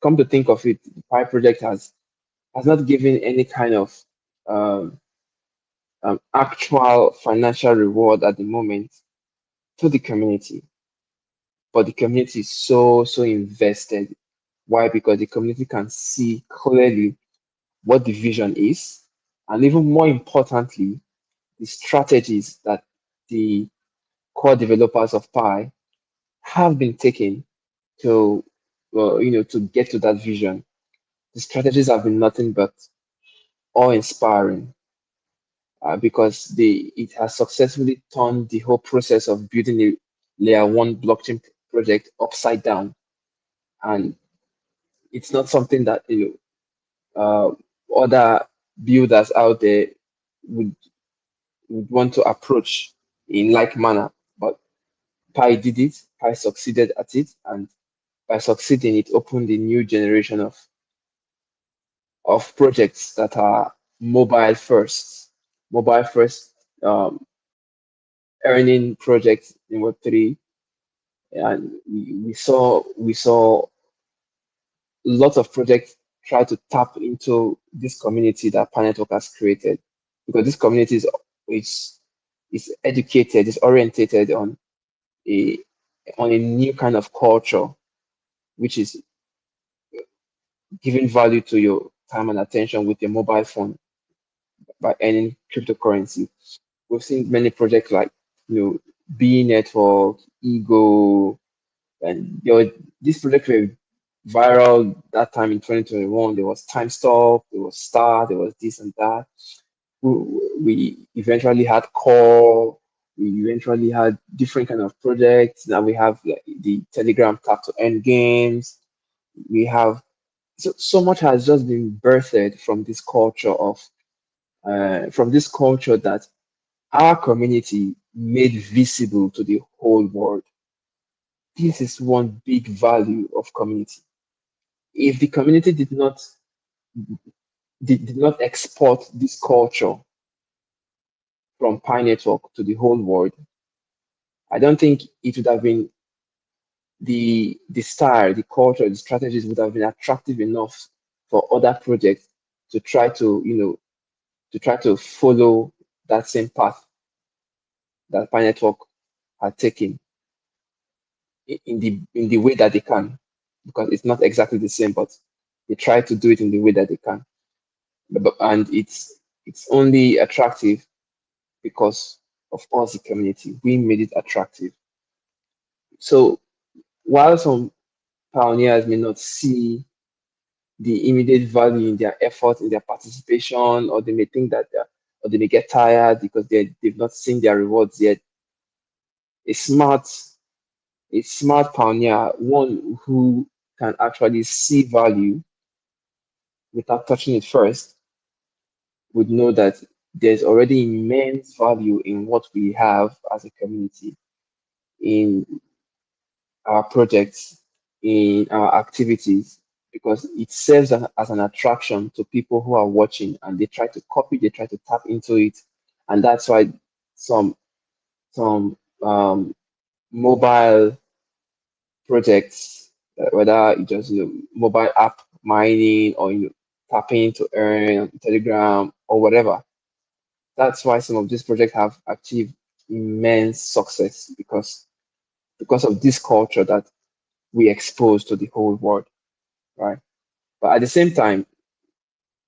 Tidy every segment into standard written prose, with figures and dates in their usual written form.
come to think of it, the Pi project has not given any kind of um, actual financial reward at the moment to the community, but the community is so invested. Why? Because the community can see clearly what the vision is, and even more importantly, the strategies that the core developers of Pi have been taking to, to get to that vision. The strategies have been nothing but awe-inspiring, because it has successfully turned the whole process of building a layer one blockchain project upside down, and it's not something that other builders out there would would want to approach in like manner. But Pi did it. Pi succeeded at it, and by succeeding, it opened a new generation of projects that are mobile first, mobile first um, earning projects in Web3, and we saw lots of projects try to tap into this community that Pi Network has created, because this community is is educated, is orientated a on a new kind of culture, which is giving value to your time and attention with your mobile phone by earning cryptocurrency. We've seen many projects like B Network, Ego, and these projects were viral that time in 2021. There was Time Stop, there was Star, there was this and that. We eventually had Core. We eventually had different kind of projects. Now we have like, the Telegram tap to end games. We have so much has just been birthed from this culture that our community made visible to the whole world. This is one big value of community. If the community did not export this culture from Pi Network to the whole world, I don't think it would have been the style, the culture, the strategies would have been attractive enough for other projects to try to follow that same path that Pi Network had taken in the way that they can, because it's not exactly the same, but they try to do it in the way that they can. And it's only attractive because of us, the community. We made it attractive. So while some pioneers may not see the immediate value in their effort, in their participation, or they may think that or they may get tired because they've not seen their rewards yet. A smart, a smart pioneer, one who can actually see value without touching it first, would know that there's already immense value in what we have as a community, in our projects, in our activities, because it serves as an attraction to people who are watching, and they try to copy, they try to tap into it. And that's why some some mobile projects, whether it's just mobile app mining, or tapping to earn on Telegram or whatever. That's why some of these projects have achieved immense success, because of this culture that we expose to the whole world, right? But at the same time,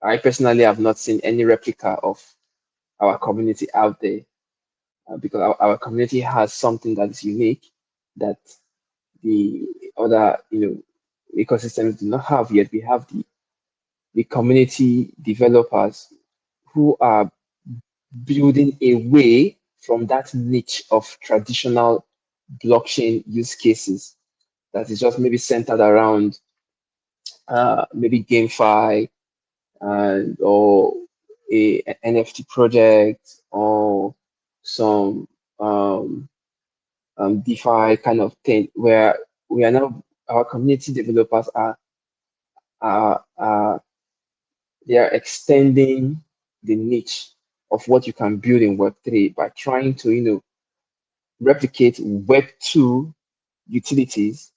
I personally have not seen any replica of our community out there, because our community has something that is unique that the other ecosystems do not have yet. We have the community developers who are building away from that niche of traditional blockchain use cases that is just maybe centered around maybe GameFi, and or a NFT project, or some DeFi kind of thing, where we are now our community developers are they are extending the niche of what you can build in Web3 by trying to replicate Web2 utilities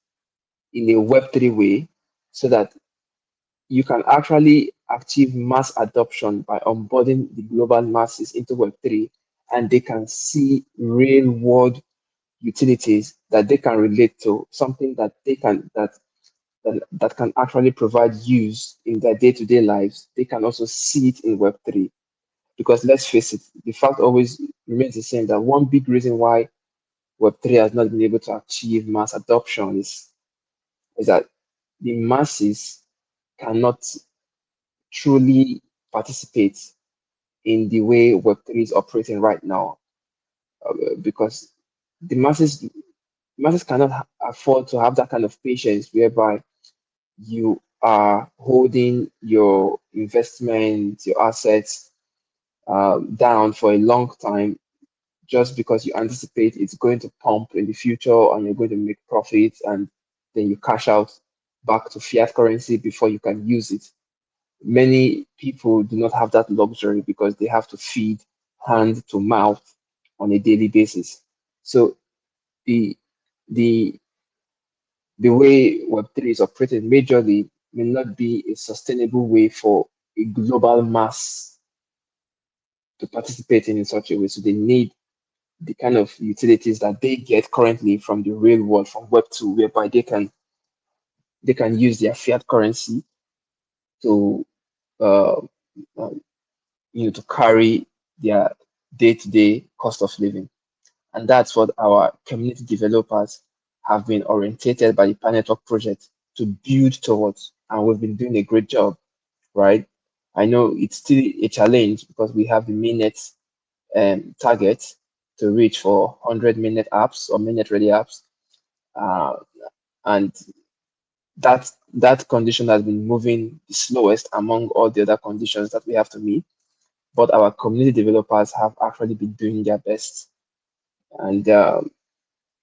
in a Web3 way, so that you can actually achieve mass adoption by onboarding the global masses into Web3, and they can see real world utilities that they can relate to, something that they can that can actually provide use in their day-to-day lives. They can also see it in Web3. Because let's face it, the fact always remains the same that one big reason why Web3 has not been able to achieve mass adoption is that the masses cannot truly participate in the way Web3 is operating right now, because the masses cannot afford to have that kind of patience whereby you are holding your investments, your assets down for a long time just because you anticipate it's going to pump in the future and you're going to make profits, and then you cash out back to fiat currency before you can use it. Many people do not have that luxury because they have to feed hand to mouth on a daily basis. So the the the way Web3 is operated majorly may not be a sustainable way for a global mass to participate in such a way. So they need the kind of utilities that they get currently from the real world, from Web2, whereby they can use their fiat currency to uh, uh, to carry their day-to-day cost of living. And that's what our community developers have been orientated by the Pi Network project to build towards. And we've been doing a great job, right? I know it's still a challenge because we have the mainnet target to reach for 100 mainnet apps or mainnet ready apps. Uh, and that condition has been moving the slowest among all the other conditions that we have to meet. But our community developers have actually been doing their best. And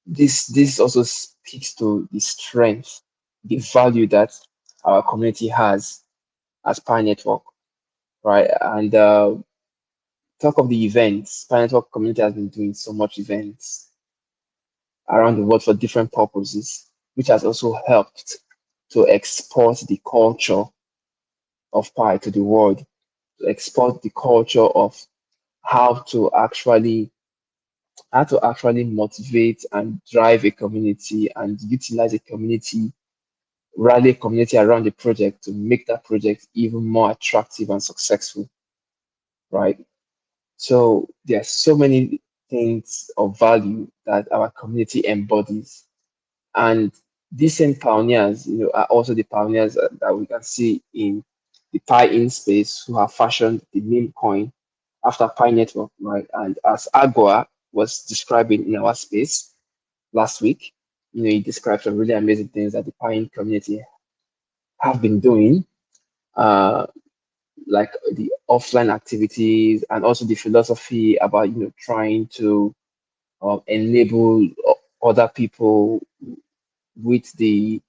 this also speaks to the strength, the value that our community has as Pi Network, right? And talk of the events, Pi Network community has been doing so much events around the world for different purposes, which has also helped to export the culture of Pi to the world, to export the culture of how to actually motivate and drive a community and utilize a community, rally a community around the project to make that project even more attractive and successful, right? So there are so many things of value that our community embodies. And these same pioneers, are also the pioneers that we can see in the Pi-in space who have fashioned the meme coin after Pi Network, right? And as Agua was describing in our space last week, he described some really amazing things that the Pi-in community have been doing, uh, like the offline activities and also the philosophy about, trying to enable other people with the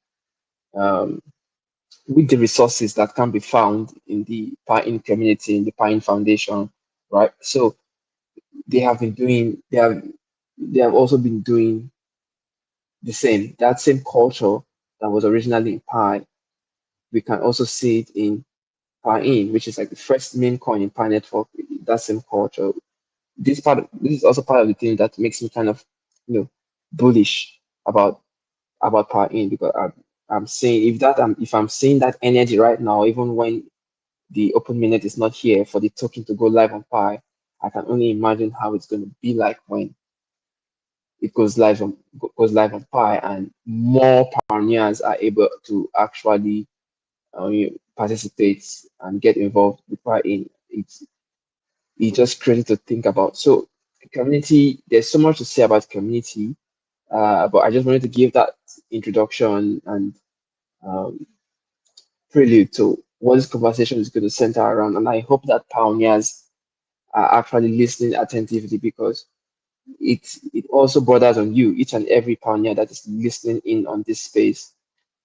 um, with the resources that can be found in the Pine community, in the Pine Foundation, right? So they have also been doing the same. That same culture that was originally in Pi, we can also see it in Pine, which is like the first main coin in Pi Network. That same culture. This is also part of the thing that makes me kind of, bullish about Pine, because I'm saying if I'm seeing that energy right now, even when the open minute is not here for the token to go live on Pi, I can only imagine how it's going to be like when it goes live on Pi, and more pioneers are able to actually participate and get involved with Pi. It's just crazy to think about. So community, there's so much to say about community, but I just wanted to give that introduction and um, prelude to what this conversation is going to center around. And I hope that pioneers are actually listening attentively, because it also borders on you, each and every pioneer that is listening in on this space,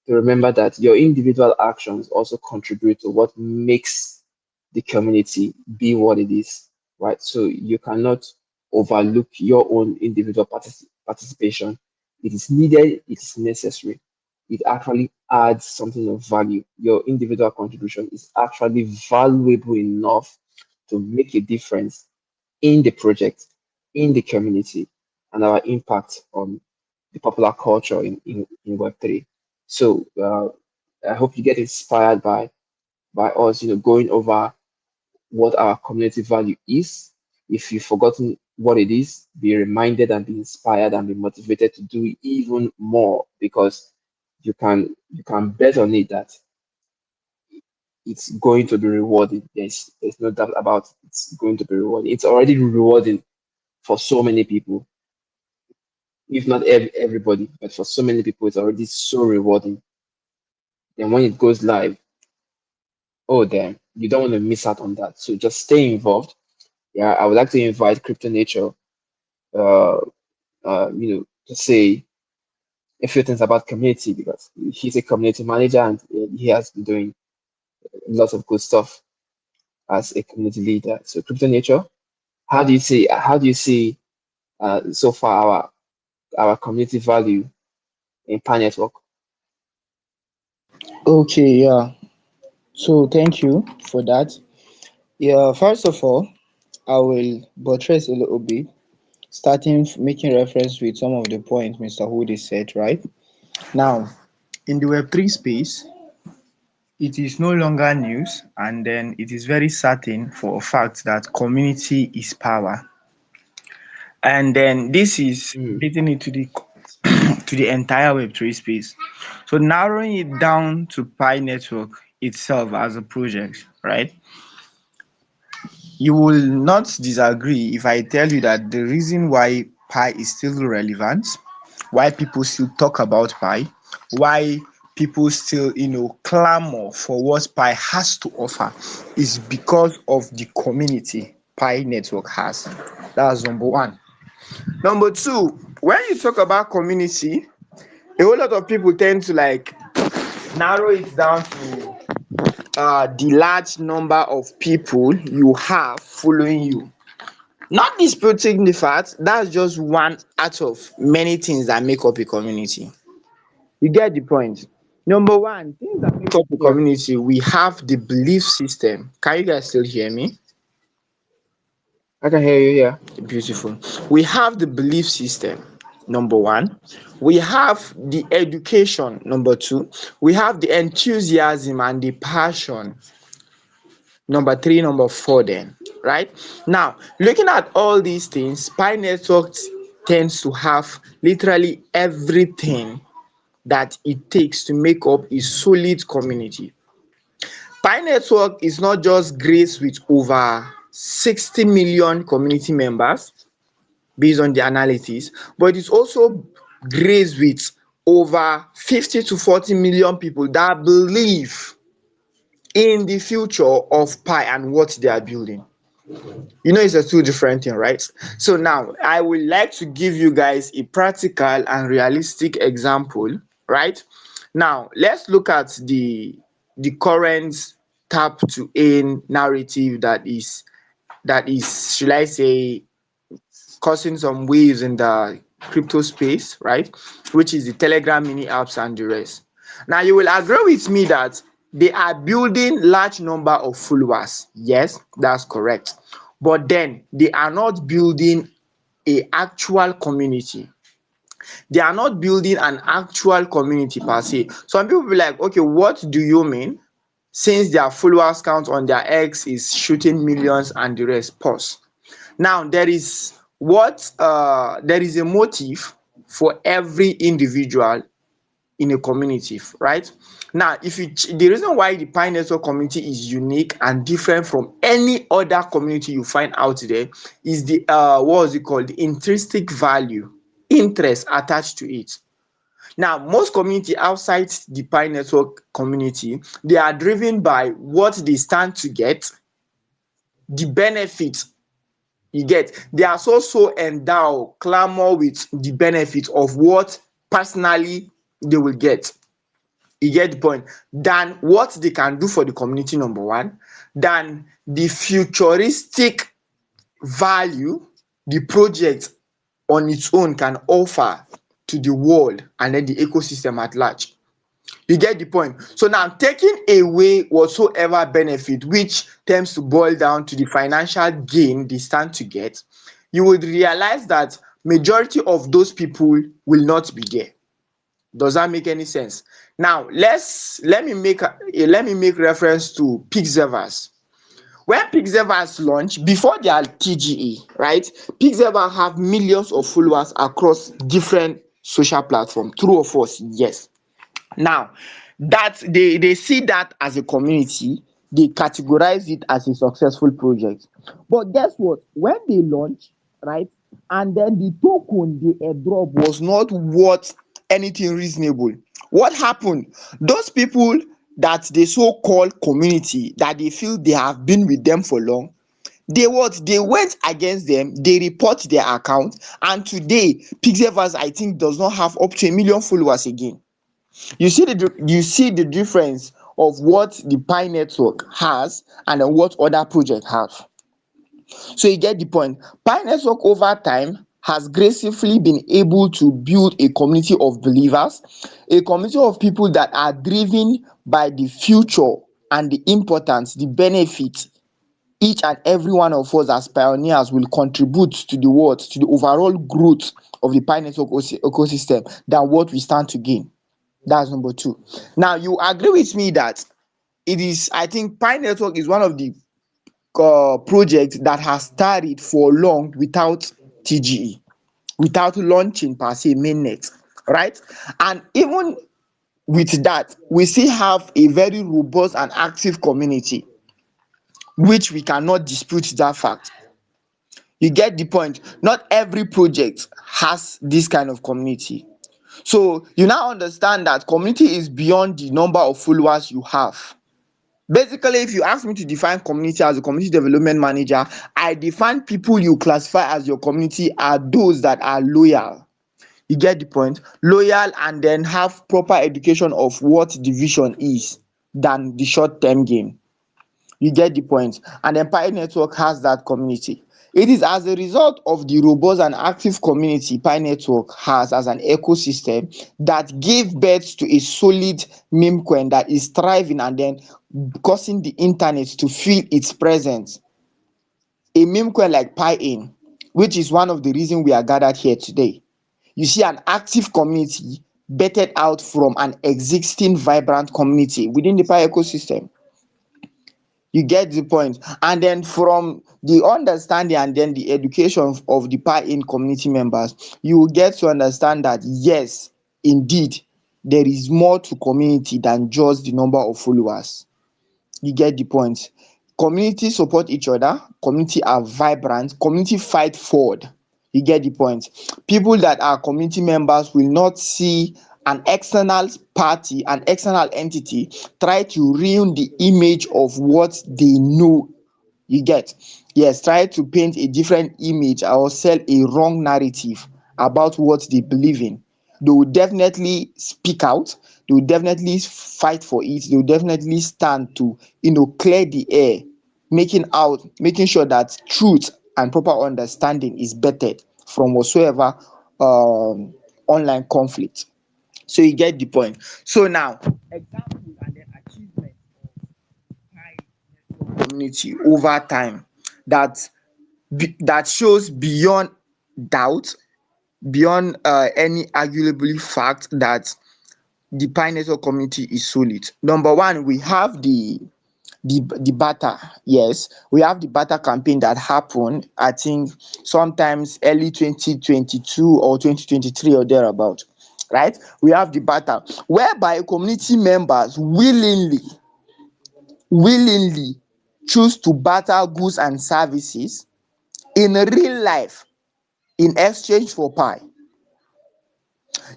to remember that your individual actions also contribute to what makes the community be what it is, right? So you cannot overlook your own individual participation. It is needed, it is necessary. it actually adds something of value. Your individual contribution is actually valuable enough to make a difference in the project, in the community, and our impact on the popular culture in Web3. So I hope you get inspired by us, going over what our community value is. If you've forgotten what it is, be reminded and be inspired and be motivated to do even more, because you can bet on it that it's going to be rewarding. There's no doubt about it. It's going to be rewarding. It's already rewarding for so many people, if not everybody, but for so many people, it's already so rewarding. Then when it goes live, oh damn, you don't want to miss out on that. So just stay involved. Yeah, I would like to invite Crypto Nature, uh, to say a few things about community, because he's a community manager and he has been doing lots of good stuff as a community leader. So, Crypto Nature, how do you see so far our community value in Pi Network? Okay, yeah. So thank you for that. Yeah, first of all, I will buttress a little bit, starting making reference with some of the points Mr. Hood said, right? Now, in the Web3 space, it is no longer news, and then it is very certain for a fact that community is power. And then this is Mm, getting into the to the entire Web3 space. So narrowing it down to Pi Network itself as a project, right? You will not disagree if I tell you that the reason why Pi is still relevant, why people still talk about Pi, why people still, clamor for what Pi has to offer is because of the community Pi Network has. That's number one. Number two, when you talk about community, a whole lot of people tend to narrow it down to the large number of people you have following you. Not disputing the fact that's just one out of many things that make up a community. You get the point. Number one, things that make up a yeah, community, we have the belief system. Can you guys still hear me? I can hear you. Yeah, Beautiful. We have the belief system, number one. We have the education, number two. We have the enthusiasm and the passion, number three, number four then, right? Now, looking at all these things, Pi Network tends to have literally everything that it takes to make up a solid community. Pi Network is not just graced with over 60 million community members based on the analysis, but it's also graced with over 50 to 40 million people that believe in the future of Pi and what they are building. It's a two different thing, right? So now I would like to give you guys a practical and realistic example, right? Now let's look at the current tap to earn narrative that is, should I say, causing some waves in the crypto space, right? Which is the Telegram mini apps and the rest. Now you will agree with me that they are building large number of followers. Yes, that's correct. But then they are not building a actual community. They are not building an actual community per se. Some people will be like, okay, what do you mean? Since their followers count on their X is shooting millions and the rest. Pause. Now there is a motive for every individual in a community, right? Now the reason why the Pi Network community is unique and different from any other community you find out there is the what was it called, the intrinsic value, interest attached to it. Now most community outside the Pi Network community, they are driven by what they stand to get, the benefit. You get, they are so endowed, clamor with the benefit of what personally they will get. You get the point? Than what they can do for the community, number one, than the futuristic value the project on its own can offer to the world and then the ecosystem at large. You get the point? So now taking away whatsoever benefit which tends to boil down to the financial gain they stand to get, you would realize that majority of those people will not be there. Does that make any sense? Now let me make reference to Pixelverse. When Pixelverse launched before their TGE, right? Pixelverse have millions of followers across different social platforms. True or false? Yes. Now that they see that as a community, they categorize it as a successful project. But guess what? When they launch, right, and then the token they airdrop was not worth anything reasonable. What happened? Those people that they so call community, that they feel they have been with them for long, they went against them, they report their account, and today Pixelverse I think does not have up to 1 million followers again. You see the difference of what the Pi network has and then what other projects have. So you get the point. Pi network over time has gracefully been able to build a community of believers, a community of people that are driven by the future and the importance, the benefit each and every one of us as pioneers will contribute to the world, to the overall growth of the Pi network ecosystem than what we stand to gain. That's number two. Now you agree with me that I think Pi network is one of the projects that has started for long without TGE, without launching per se mainnet, right? And even with that, we still have a very robust and active community, which we cannot dispute that fact. You get the point? Not every project has this kind of community. So you now understand that community is beyond the number of followers you have. Basically, if you ask me to define community as a community development manager, I define people you classify as your community are those that are loyal. You get the point? Loyal and then have proper education of what the vision is than the short term gain. You get the point? And Empire Network has that community. It is as a result of the robust and active community Pi Network has as an ecosystem that gave birth to a solid meme coin that is thriving and then causing the internet to feel its presence. A meme coin like Pi-In, which is one of the reasons we are gathered here today. You see an active community bettered out from an existing vibrant community within the Pi ecosystem. You get the point? And then from the understanding and then the education of the Pi-In community members, you will get to understand that yes, indeed, there is more to community than just the number of followers. You get the point? Community support each other, community are vibrant, community fight forward. You get the point? People that are community members will not see an external party, an external entity try to ruin the image of what they know. You get? Yes, try to paint a different image or sell a wrong narrative about what they believe in. They will definitely speak out, they will definitely fight for it, they will definitely stand to clear the air, making sure that truth and proper understanding is bettered from whatsoever online conflict. So you get the point. So now example and then achievement of community over time that that shows beyond doubt, beyond any arguably fact that the Pi network community is solid. Number one, we have the barter. Yes, we have the barter campaign that happened, I think, sometimes early 2022 or 2023 or thereabout. Right? We have the barter whereby community members willingly choose to barter goods and services in real life in exchange for Pi.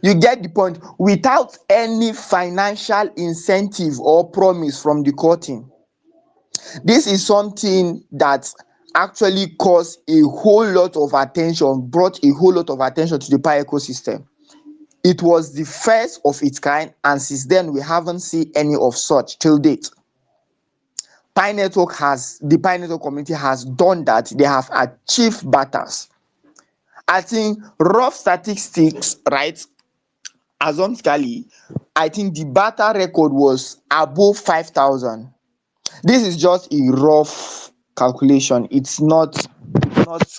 You get the point? Without any financial incentive or promise from the cutting. This is something that actually caused a whole lot of attention, brought a whole lot of attention to the Pi ecosystem. It was the first of its kind, and since then we haven't seen any of such till date. The Pi network community has done that. They have achieved batters. I think rough statistics, right, assumptically, I think the barter record was above 5,000. This is just a rough calculation. It's not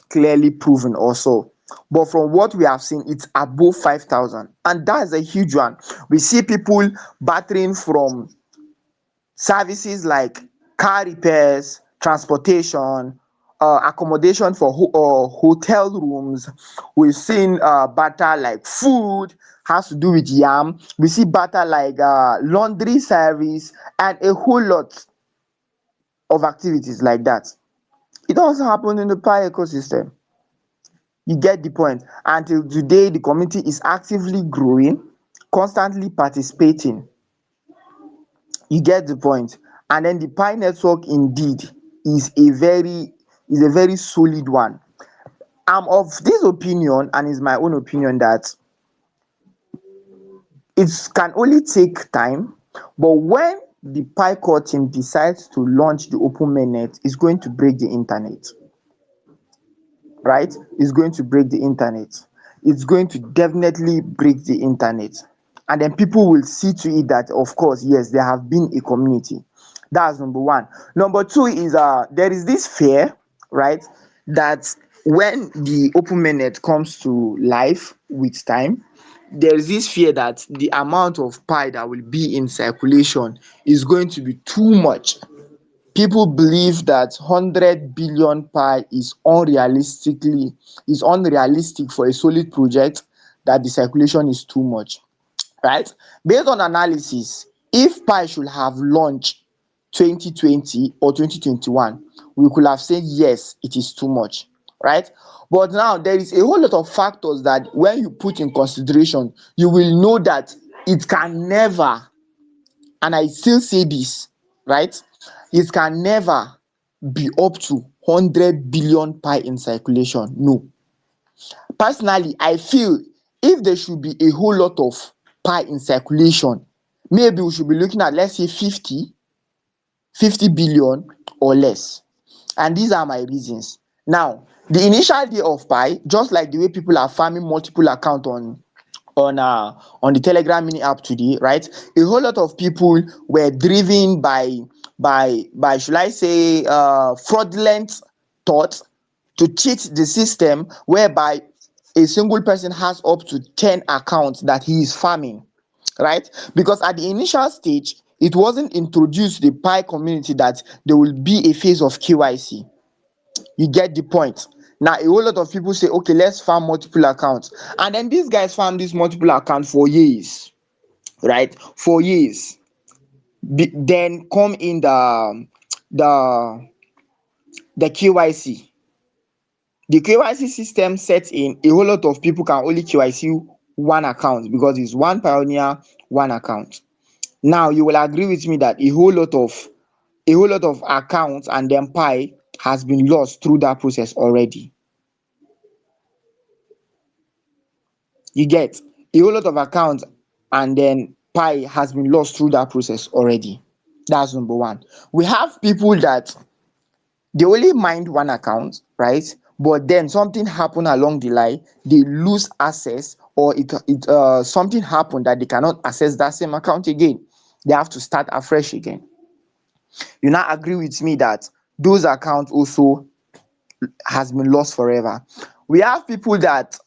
clearly proven also. But from what we have seen, it's above 5,000. And that's a huge one. We see people bartering from services like car repairs, transportation, accommodation for hotel rooms. We've seen barter like food, has to do with yam. We see barter like laundry service and a whole lot of activities like that. It also happen in the Pi ecosystem. You get the point. Until today, the community is actively growing, constantly participating. You get the point. And then the Pi network indeed is a very solid one. I'm of this opinion, and it's my own opinion, that it can only take time, but when the Pi core team decides to launch the open mainnet, it's going to break the internet. Right? It's going to break the internet. It's going to definitely break the internet. And then people will see to it that, of course, yes, there have been a community. That's number one. Number two is there is this fear, right, that when the open mainnet comes to life with time, there is this fear that the amount of pi that will be in circulation is going to be too much. People believe that 100 billion pi is unrealistic for a solid project, that the circulation is too much, right? Based on analysis, if pi should have launched 2020 or 2021, we could have said yes, it is too much, right? But now there is a whole lot of factors that when you put in consideration, you will know that it can never, and I still say this, right? It can never be up to 100 billion pi in circulation. No. Personally, I feel if there should be a whole lot of pi in circulation, maybe we should be looking at, let's say, 50 billion or less. And these are my reasons. Now, the initial day of pi, just like the way people are farming multiple accounts on the Telegram mini app today, right? A whole lot of people were driven by should I say fraudulent thoughts to cheat the system, whereby a single person has up to 10 accounts that he is farming, right? Because at the initial stage, it wasn't introduced to the Pi community that there will be a phase of KYC. You get the point. Now a whole lot of people say, okay, let's farm multiple accounts, and then these guys farm this multiple account for years, right? For years. Then come in the the KYC. The KYC system sets in, a whole lot of people can only KYC one account because it's one pioneer, one account. Now you will agree with me that a whole lot of accounts and then pi has been lost through that process already. You get, a whole lot of accounts and then pi has been lost through that process already. That's number one. We have people that they only mind one account, right? But then something happen along the line, they lose access, or something happened that they cannot access that same account again. They have to start afresh again. You now agree with me that those accounts also has been lost forever. We have people that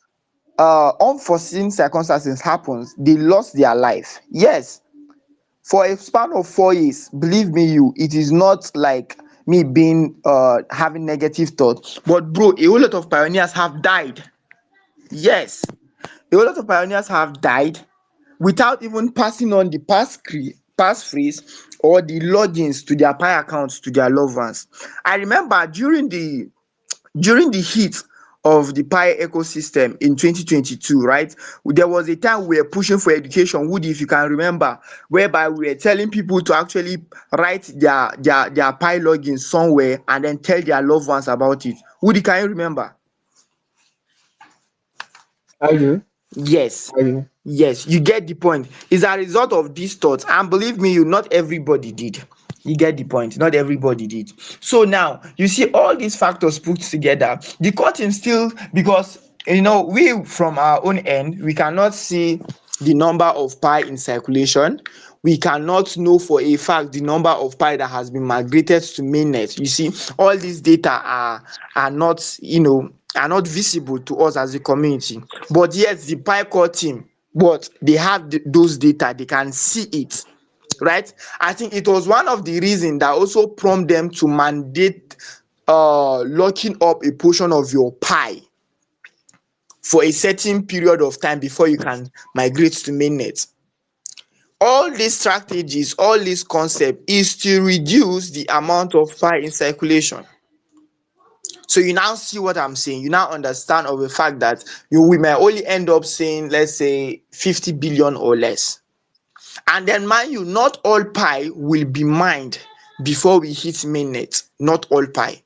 unforeseen circumstances happens, they lost their life. Yes, for a span of 4 years, believe me, it is not like me being having negative thoughts, but bro, a whole lot of pioneers have died. Yes, a whole lot of pioneers have died without even passing on the passphrase or the logins to their pi accounts to their loved ones. I remember during the heat of the pi ecosystem in 2022, right? There was a time we were pushing for education, Woody, if you can remember, whereby we were telling people to actually write their pi login somewhere and then tell their loved ones about it. Woody, can you remember? I do. Yes. I do. Yes, you get the point. It's a result of these thoughts, and believe me, not everybody did. You get the point. Not everybody did. So now you see all these factors put together. The cutting still, because we from our own end we cannot see the number of pi in circulation. We cannot know for a fact the number of pi that has been migrated to mainnet. You see, all these data are not, are not visible to us as a community. But yet the pi core team, but they have those data, they can see it, right? I think it was one of the reasons that also prompt them to mandate locking up a portion of your pi for a certain period of time before you can migrate to mainnet. All these strategies, all this concept is to reduce the amount of pi in circulation. So you now see what I'm saying. You now understand of the fact that we might only end up saying, let's say, 50 billion or less. And then mind you, not all pi will be mined before we hit mainnet. Not all pi.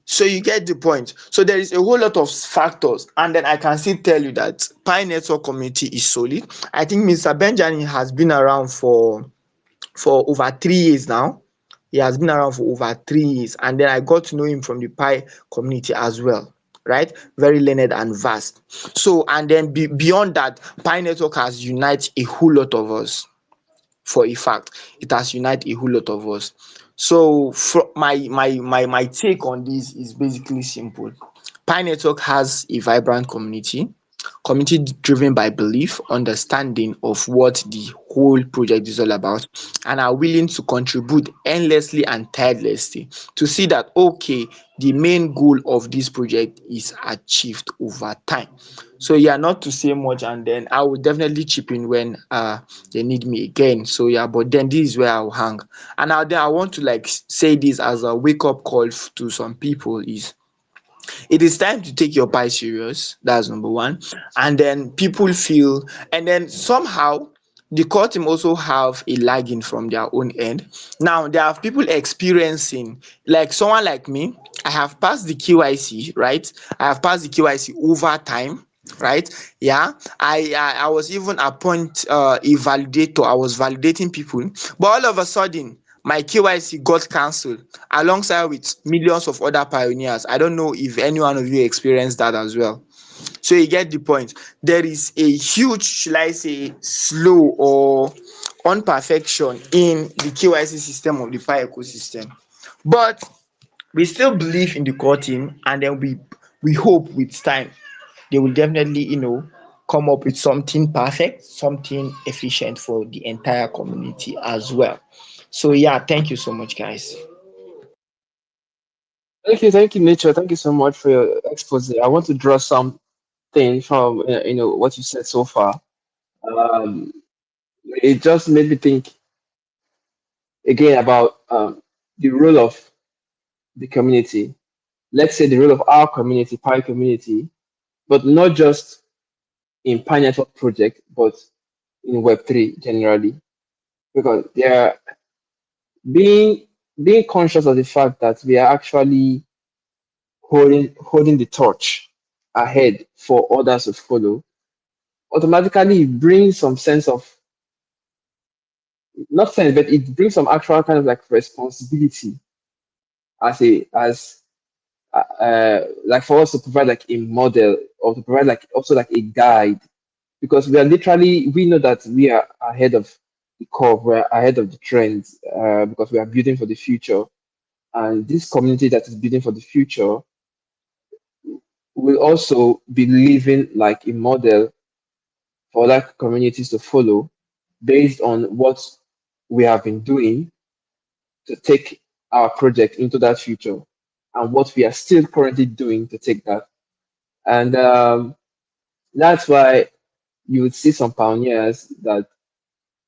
So you get the point. So there is a whole lot of factors, and then I can still tell you that Pi network community is solid. I think Mr. Benjamin has been around for over 3 years now. He has been around for over 3 years, and then I got to know him from the Pi community as well. Right, very learned and vast. So, and then beyond that, Pi network has united a whole lot of us. For a fact, it has united a whole lot of us. So my take on this is basically simple. Pi network has a vibrant community driven by belief, understanding of what the whole project is all about, and are willing to contribute endlessly and tirelessly to see that, okay, the main goal of this project is achieved over time. So yeah, not to say much, and then I will definitely chip in when they need me again. So yeah, but then this is where I'll hang. And now then I want to like say this as a wake up call to some people is, it is time to take your pie serious. That's number one. And then people feel, and then somehow the core team also have a lagging from their own end. Now there are people experiencing, like someone like me, I have passed the QIC, right? I have passed the QIC over time. Right, yeah, I was even appoint a validator. I was validating people, but all of a sudden my KYC got cancelled alongside with millions of other pioneers. I don't know if any one of you experienced that as well. So you get the point. There is a huge, should I say, slow or imperfection in the KYC system of the Pi ecosystem. But we still believe in the core team, and then we hope with time they will definitely, come up with something perfect, something efficient for the entire community as well. So yeah, thank you so much, guys. Thank you, Nature. Thank you so much for your expose. I want to draw something from what you said so far. Um, it just made me think again about the role of the community. Let's say the role of our community, Pi community, but not just in Pi Network project, but in Web3 generally, because they are being being conscious of the fact that we are actually holding the torch ahead for others to follow. Automatically, it brings some sense of, not sense, but it brings some actual kind of like responsibility as like for us to provide like a model, or to provide like also like a guide, because we know that we are ahead of the curve, we're ahead of the trends, because we are building for the future, and this community that is building for the future will also be living like a model for other communities to follow, based on what we have been doing to take our project into that future, and what we are still currently doing to take that. And that's why you would see some pioneers that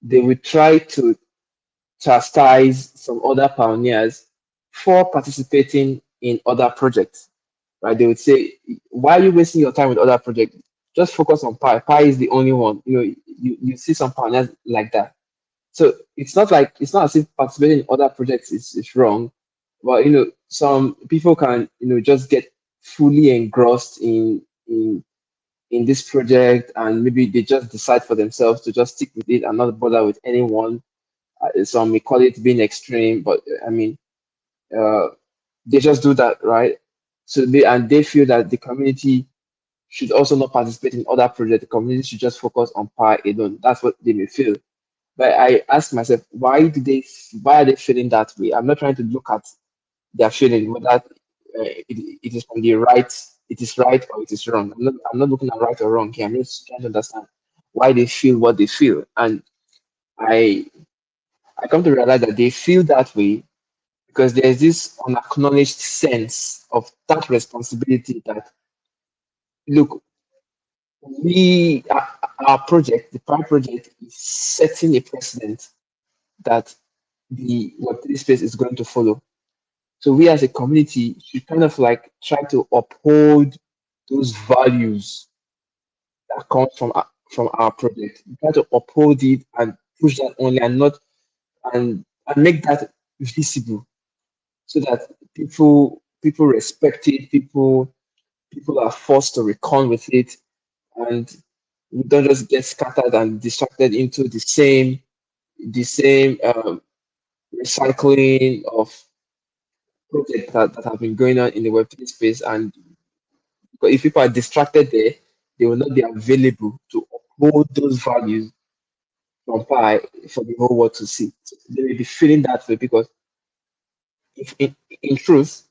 they would try to chastise some other pioneers for participating in other projects. Right? They would say, "Why are you wasting your time with other projects? Just focus on Pi. Pi is the only one." You see some pioneers like that. So it's not as if participating in other projects is wrong, but some people can just get fully engrossed in this project, and maybe they just decide for themselves to just stick with it and not bother with anyone. Some may call it being extreme, but I mean, uh, they just do that, right? So they feel that the community should also not participate in other projects. The community should just focus on Pi alone. That's what they may feel. But I ask myself, why are they feeling that way? I'm not trying to look at their feeling, whether it is from the right, it is right or it is wrong. I'm not looking at right or wrong here. I'm just trying to understand why they feel what they feel. And I I come to realize that they feel that way because there's this unacknowledged sense of that responsibility that look, our project, the Prime project, is setting a precedent that the Web3 space is going to follow. So we as a community should kind of like try to uphold those values that come from our project. We try to uphold it and push that only and not and make that visible so that people respect it, people are forced to recon with it, and we don't just get scattered and distracted into the same recycling of projects that have been going on in the Web3 space. And because if people are distracted there, they will not be available to uphold those values from Pi for the whole world to see. So they may be feeling that way because if in truth,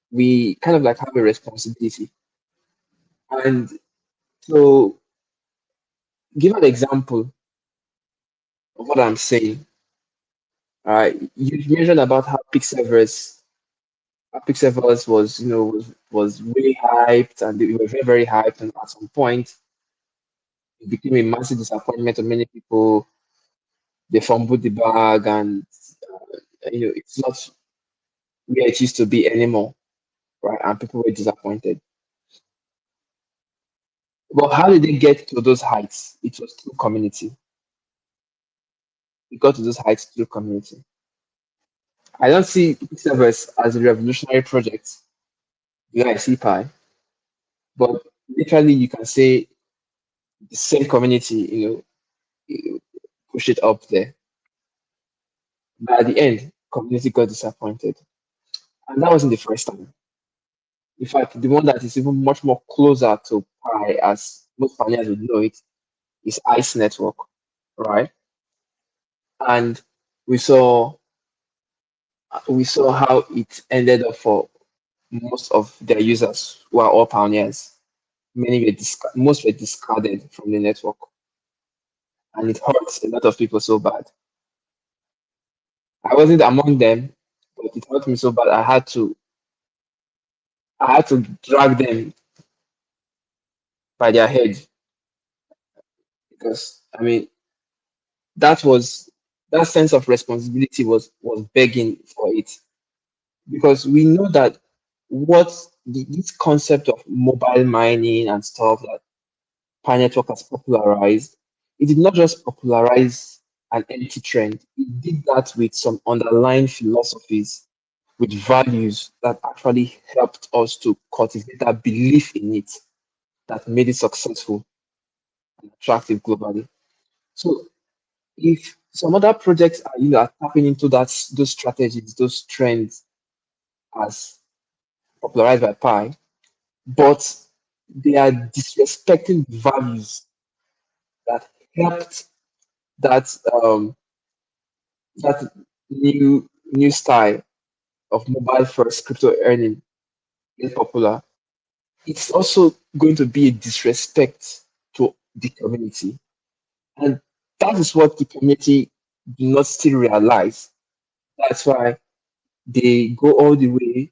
we kind of like have a responsibility. And so give an example of what I'm saying. You mentioned about how Pixelverse was, was really hyped, and they were very, very hyped, and at some point it became a massive disappointment to many people. They fumbled the bag, and it's not where it used to be anymore, right? And people were disappointed. But how did they get to those heights? It was through community. It got to those heights through community. I don't see Pixelverse as a revolutionary project the way I see Pi, but literally you can say the same community, push it up there. But at the end, community got disappointed. And that wasn't the first time. In fact, the one that is even much more closer to Pi, as most pioneers would know it, is Ice Network, right? And we saw we saw how it ended up for most of their users who are all pioneers. Most were discarded from the network, and it hurts a lot of people so bad. I wasn't among them, but it hurt me so bad. I had to drag them by their head because I mean that sense of responsibility was begging for it because we know that this concept of mobile mining and stuff that Pi Network has popularized, it did not just popularize an empty trend. It did that with some underlying philosophies, with values that actually helped us to cultivate that belief in it that made it successful and attractive globally. So if some other projects are tapping into those strategies, those trends as popularized by Pi, but they are disrespecting values that helped that that new style of mobile first crypto earning get popular, it's also going to be a disrespect to the community. And that is what the community do not still realize. That's why they go all the way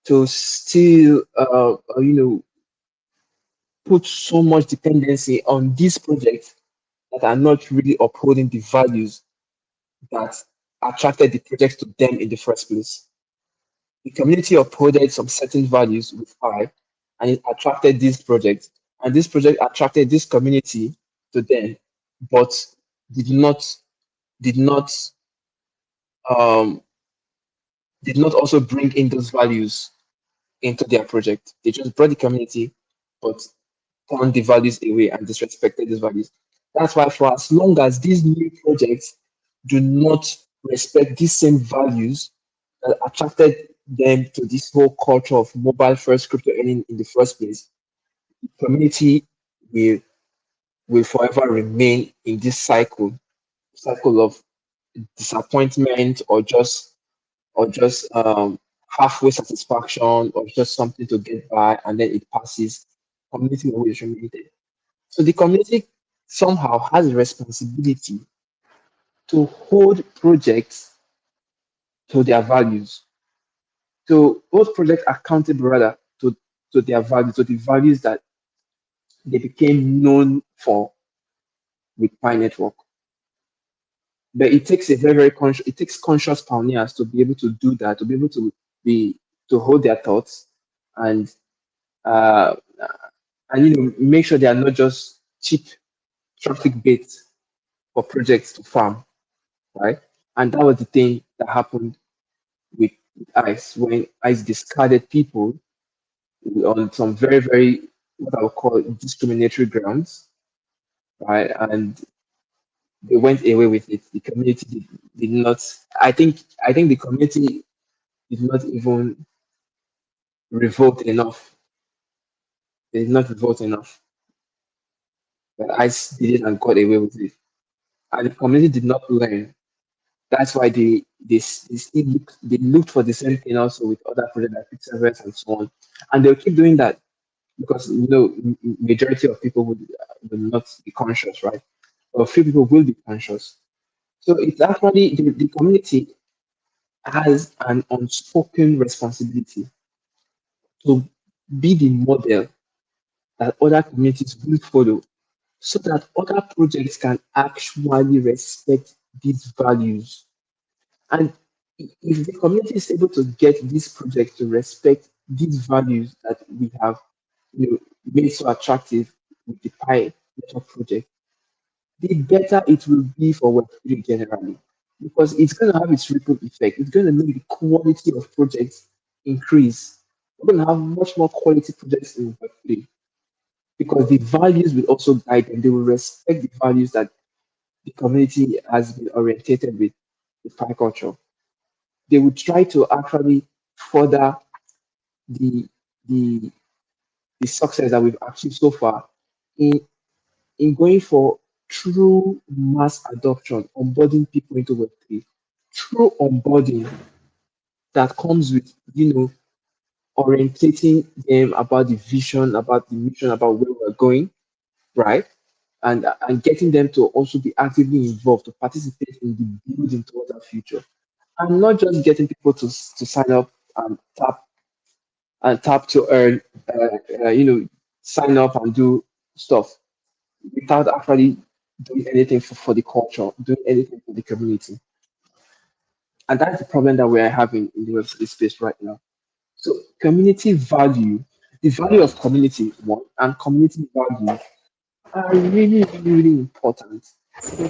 to still put so much dependency on these projects that are not really upholding the values that attracted the projects to them in the first place. The community upholded some certain values with I, and it attracted this project, and this project attracted this community to them, but did not did not um did not also bring in those values into their project. They just brought the community, but turned the values away and disrespected these values. That's why for as long as these new projects do not respect these same values that attracted them to this whole culture of mobile first crypto earning in the first place, community will forever remain in this cycle of disappointment, or just halfway satisfaction, or just something to get by and then it passes. Community will always remain there. So the community somehow has a responsibility to hold projects to their values, to hold projects accountable rather to their values, to the values that they became known for with Pi Network. But it takes a very conscious, it takes conscious pioneers to be able to do that, to be able to be to hold their thoughts, and uh, make sure they are not just cheap traffic baits for projects to farm, right? And that was the thing that happened with ICE, when ICE discarded people on some very, what I would call, discriminatory grounds, right? And they went away with it. The community did not. I think the community did not even revolt enough. They did not revolt enough. But ICE did it and got away with it. And the community did not learn. That's why they looked for the same thing also with other projects like Pixelverse and so on. And they'll keep doing that because majority of people will not be conscious, right? But a few people will be conscious. So it's actually the community has an unspoken responsibility to be the model that other communities will follow, so that other projects can actually respect these values. And if the community is able to get this project to respect these values that we have made so attractive with the Pi Network project, the better it will be for Web3 generally. Because it's going to have its ripple effect. It's going to make the quality of projects increase. We're going to have much more quality projects in Web3, because the values will also guide them. They will respect the values that the community has been orientated with Pi culture. They would try to actually further the the the success that we've achieved so far in going for true mass adoption, onboarding people into Web3, true onboarding that comes with orientating them about the vision, about the mission, about where we're going, right? And getting them to also be actively involved, to participate in the building towards our future, and not just getting people to sign up and tap to earn, sign up and do stuff without actually doing anything for the culture, doing anything for the community. And that's the problem that we are having in the Web3 space right now. So community value, the value of community, one, and community value are really important.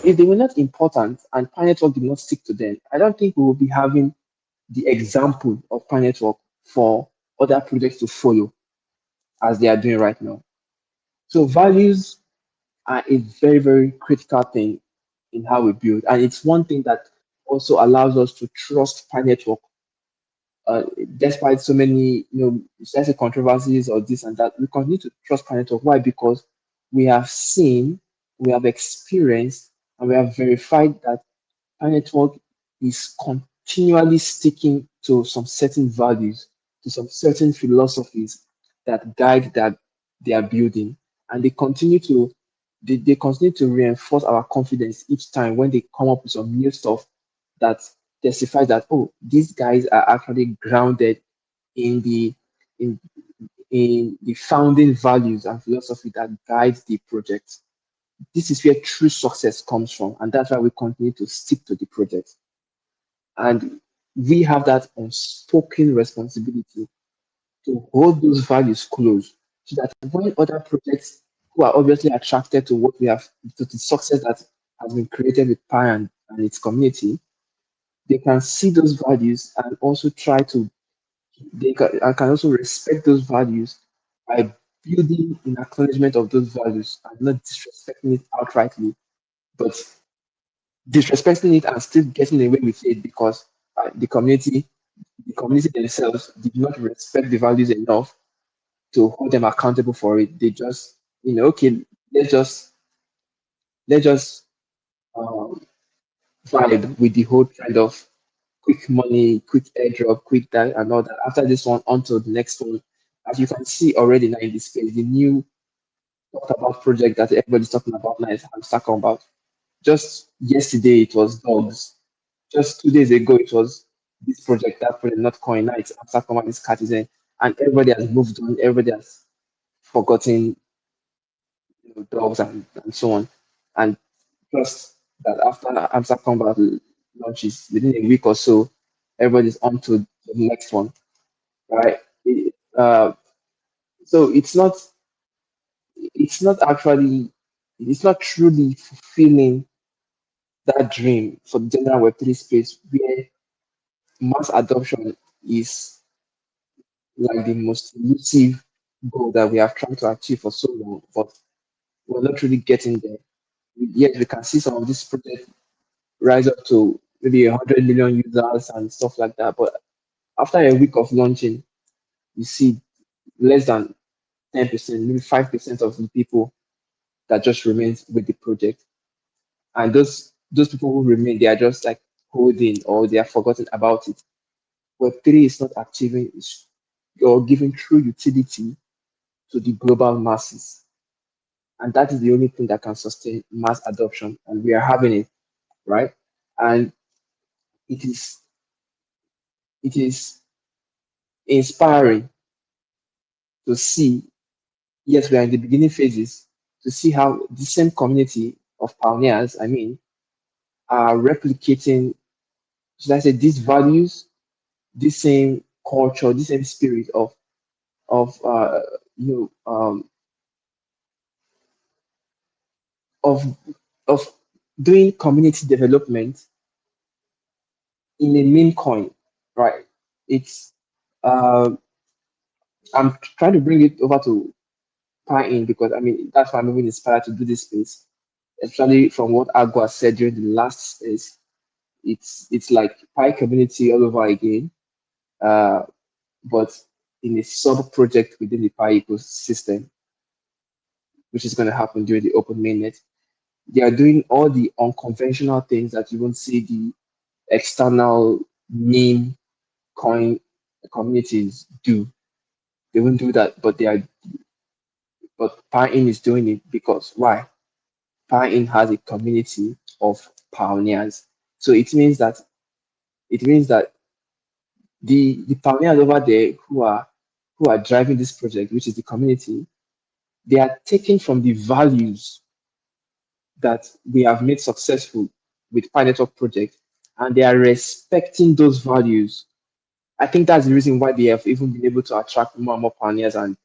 If they were not important and Pi Network did not stick to them, I don't think we will be having the example of Pi Network for other projects to follow as they are doing right now. So values are a very critical thing in how we build, and it's one thing that also allows us to trust Pi Network, uh, despite so many let's say controversies or this and that. We continue to trust Pi Network. Why? Because we have seen, we have experienced, and we have verified that Pi Network is continually sticking to some certain values, to some certain philosophies that guide that they are building, and they continue to reinforce our confidence each time when they come up with some new stuff that testifies that, oh, these guys are actually grounded in in the founding values and philosophy that guides the project. This is where true success comes from, and that's why we continue to stick to the project. And we have that unspoken responsibility to hold those values close, so that when other projects who are obviously attracted to what we have, to the success that has been created with Pi and its community, they can see those values and also try to, and can also respect those values by building in acknowledgement of those values and not disrespecting it outrightly, but disrespecting it and still getting away with it because the community themselves did not respect the values enough, to hold them accountable for it. They just, okay, let's just let's just um, vibe with the whole trend of quick money, quick airdrop, quick that, and all that. After this one, on to the next one. As you can see already now in this space, the new talked about project that everybody's talking about now is hamster combat. Just yesterday it was dogs. Just 2 days ago it was this project, that project, not coin. Now it's hamster combat, is Cartizen, and everybody has moved on. Everybody has forgotten, dogs and so on. And plus that after hamster combat launches within a week or so, everybody's on to the next one, right? So it's not actually, it's not truly fulfilling that dream for the general Web3 space where mass adoption is like the most elusive goal that we have tried to achieve for so long, but we're not really getting there. Yet we can see some of these projects rise up to maybe 100 million users and stuff like that. But after a week of launching, you see less than 10%, maybe 5% of the people that just remains with the project. And those people who remain, they are just like holding, or they are forgotten about it. Web3 is not achieving or giving true utility to the global masses. And that is the only thing that can sustain mass adoption. And we are having it, right? And it is it is inspiring to see, yes, we are in the beginning phases, to see how the same community of pioneers, I mean, are replicating, should I say, these values, this same culture, this same spirit of you know of of doing community development in a meme coin, right? It's uh, I'm trying to bring it over to Pi in, because I mean that's why I'm even inspired to do this space, especially from what Agua said during the last space. It's like Pi community all over again, uh, but in a sub project within the Pi ecosystem, which is going to happen during the open mainnet. They are doing all the unconventional things that you won't see the external meme coin communities do. They won't do that, but Pi-in is doing it because why? Pi-in has a community of pioneers. So it means that the pioneers over there who are driving this project, which is the community, they are taking from the values that we have made successful with Pi Network project, and they are respecting those values. I think that's the reason why they have even been able to attract more and more pioneers and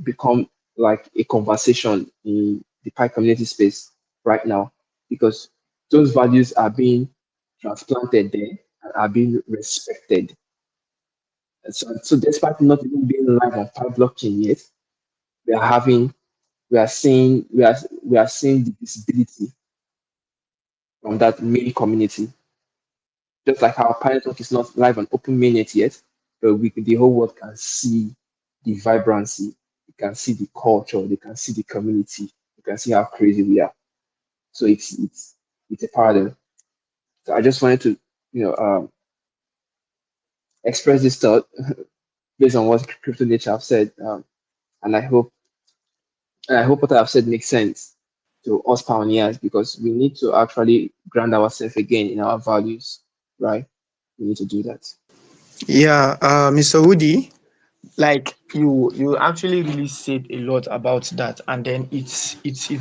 become like a conversation in the Pi community space right now, because those values are being transplanted there and are being respected. And so despite not even being live on Pi blockchain yet, we are having we are seeing the visibility from that main community. Just like how Pi Network is not live on open mainnet yet, but the whole world can see the vibrancy, you can see the culture, they can see the community, you can see how crazy we are. So it's a paradigm. So I just wanted to, you know, express this thought based on what Crypto Nature have said, and I hope what I've said makes sense to us pioneers, because we need to actually ground ourselves again in our values, right? We need to do that. Yeah, Mr. Woody, like you actually really said a lot about that, and then it's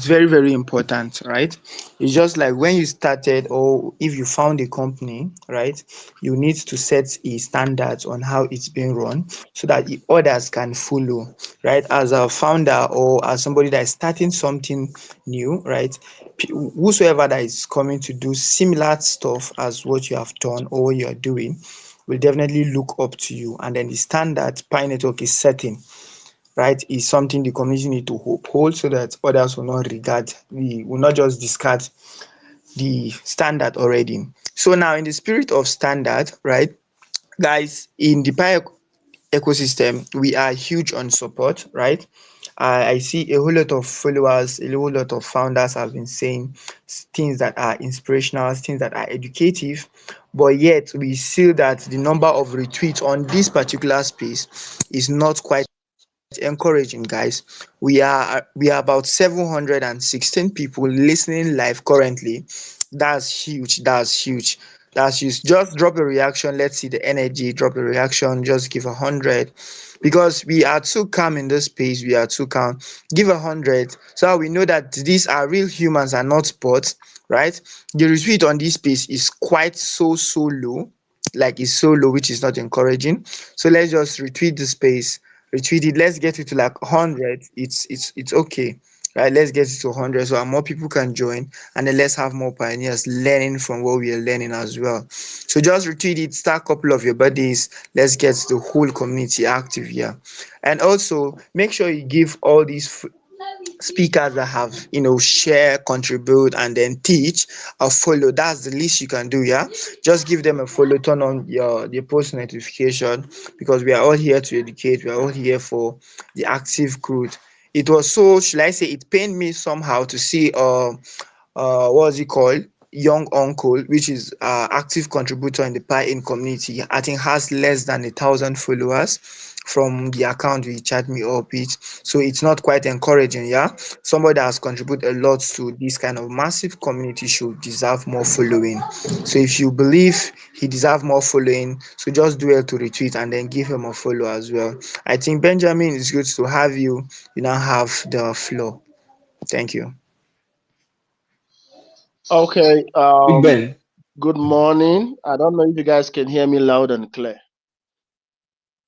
very very important, right? It's just like when you started, or if you found a company, right, you need to set a standard on how it's being run so that the others can follow, right? As a founder or as somebody that is starting something new, right, whosoever that is coming to do similar stuff as what you have done or what you are doing will definitely look up to you. And then the standard Pi Network is setting, right, is something the community need to uphold so that others will not regard, we will not just discard the standard already. So now in the spirit of standard, right, guys, in the Pi ecosystem, we are huge on support, right? I see a whole lot of followers, a whole lot of founders have been saying things that are inspirational, things that are educative, but yet we see that the number of retweets on this particular space is not quite encouraging, guys. We are about 716 people listening live currently. That's huge. That's huge. That's huge. Just drop a reaction. Let's see the energy. Drop a reaction. Just give 100, because we are too calm in this space. We are too calm. Give 100 so that we know that these are real humans and not bots, right? The retweet on this space is quite so low. Like it's so low, which is not encouraging. So let's just retweet the space, retweet it. Let's get it to like 100. It's okay, right? Let's get it to 100 so that more people can join, and then let's have more pioneers learning from what we are learning as well. So just retweet it, start a couple of your buddies. Let's get the whole community active here, and also make sure you give all these speakers that have share, contribute, and then teach a follow. That's the least you can do. Yeah, just give them a follow, turn on your post notification, because we are all here to educate. We are all here for the active growth. It was so, should I say, it pained me somehow to see what's it called, young uncle, which is active contributor in the Pi-in community. I think has less than 1,000 followers from the account we chat me up with. So it's not quite encouraging. Yeah, somebody that has contributed a lot to this kind of massive community should deserve more following. So if you believe he deserves more following, so just do it to retweet and then give him a follow as well. I think Benjamin, it's good to have you. You now have the floor. Thank you. Okay. Big Ben, Good morning. I don't know if you guys can hear me loud and clear.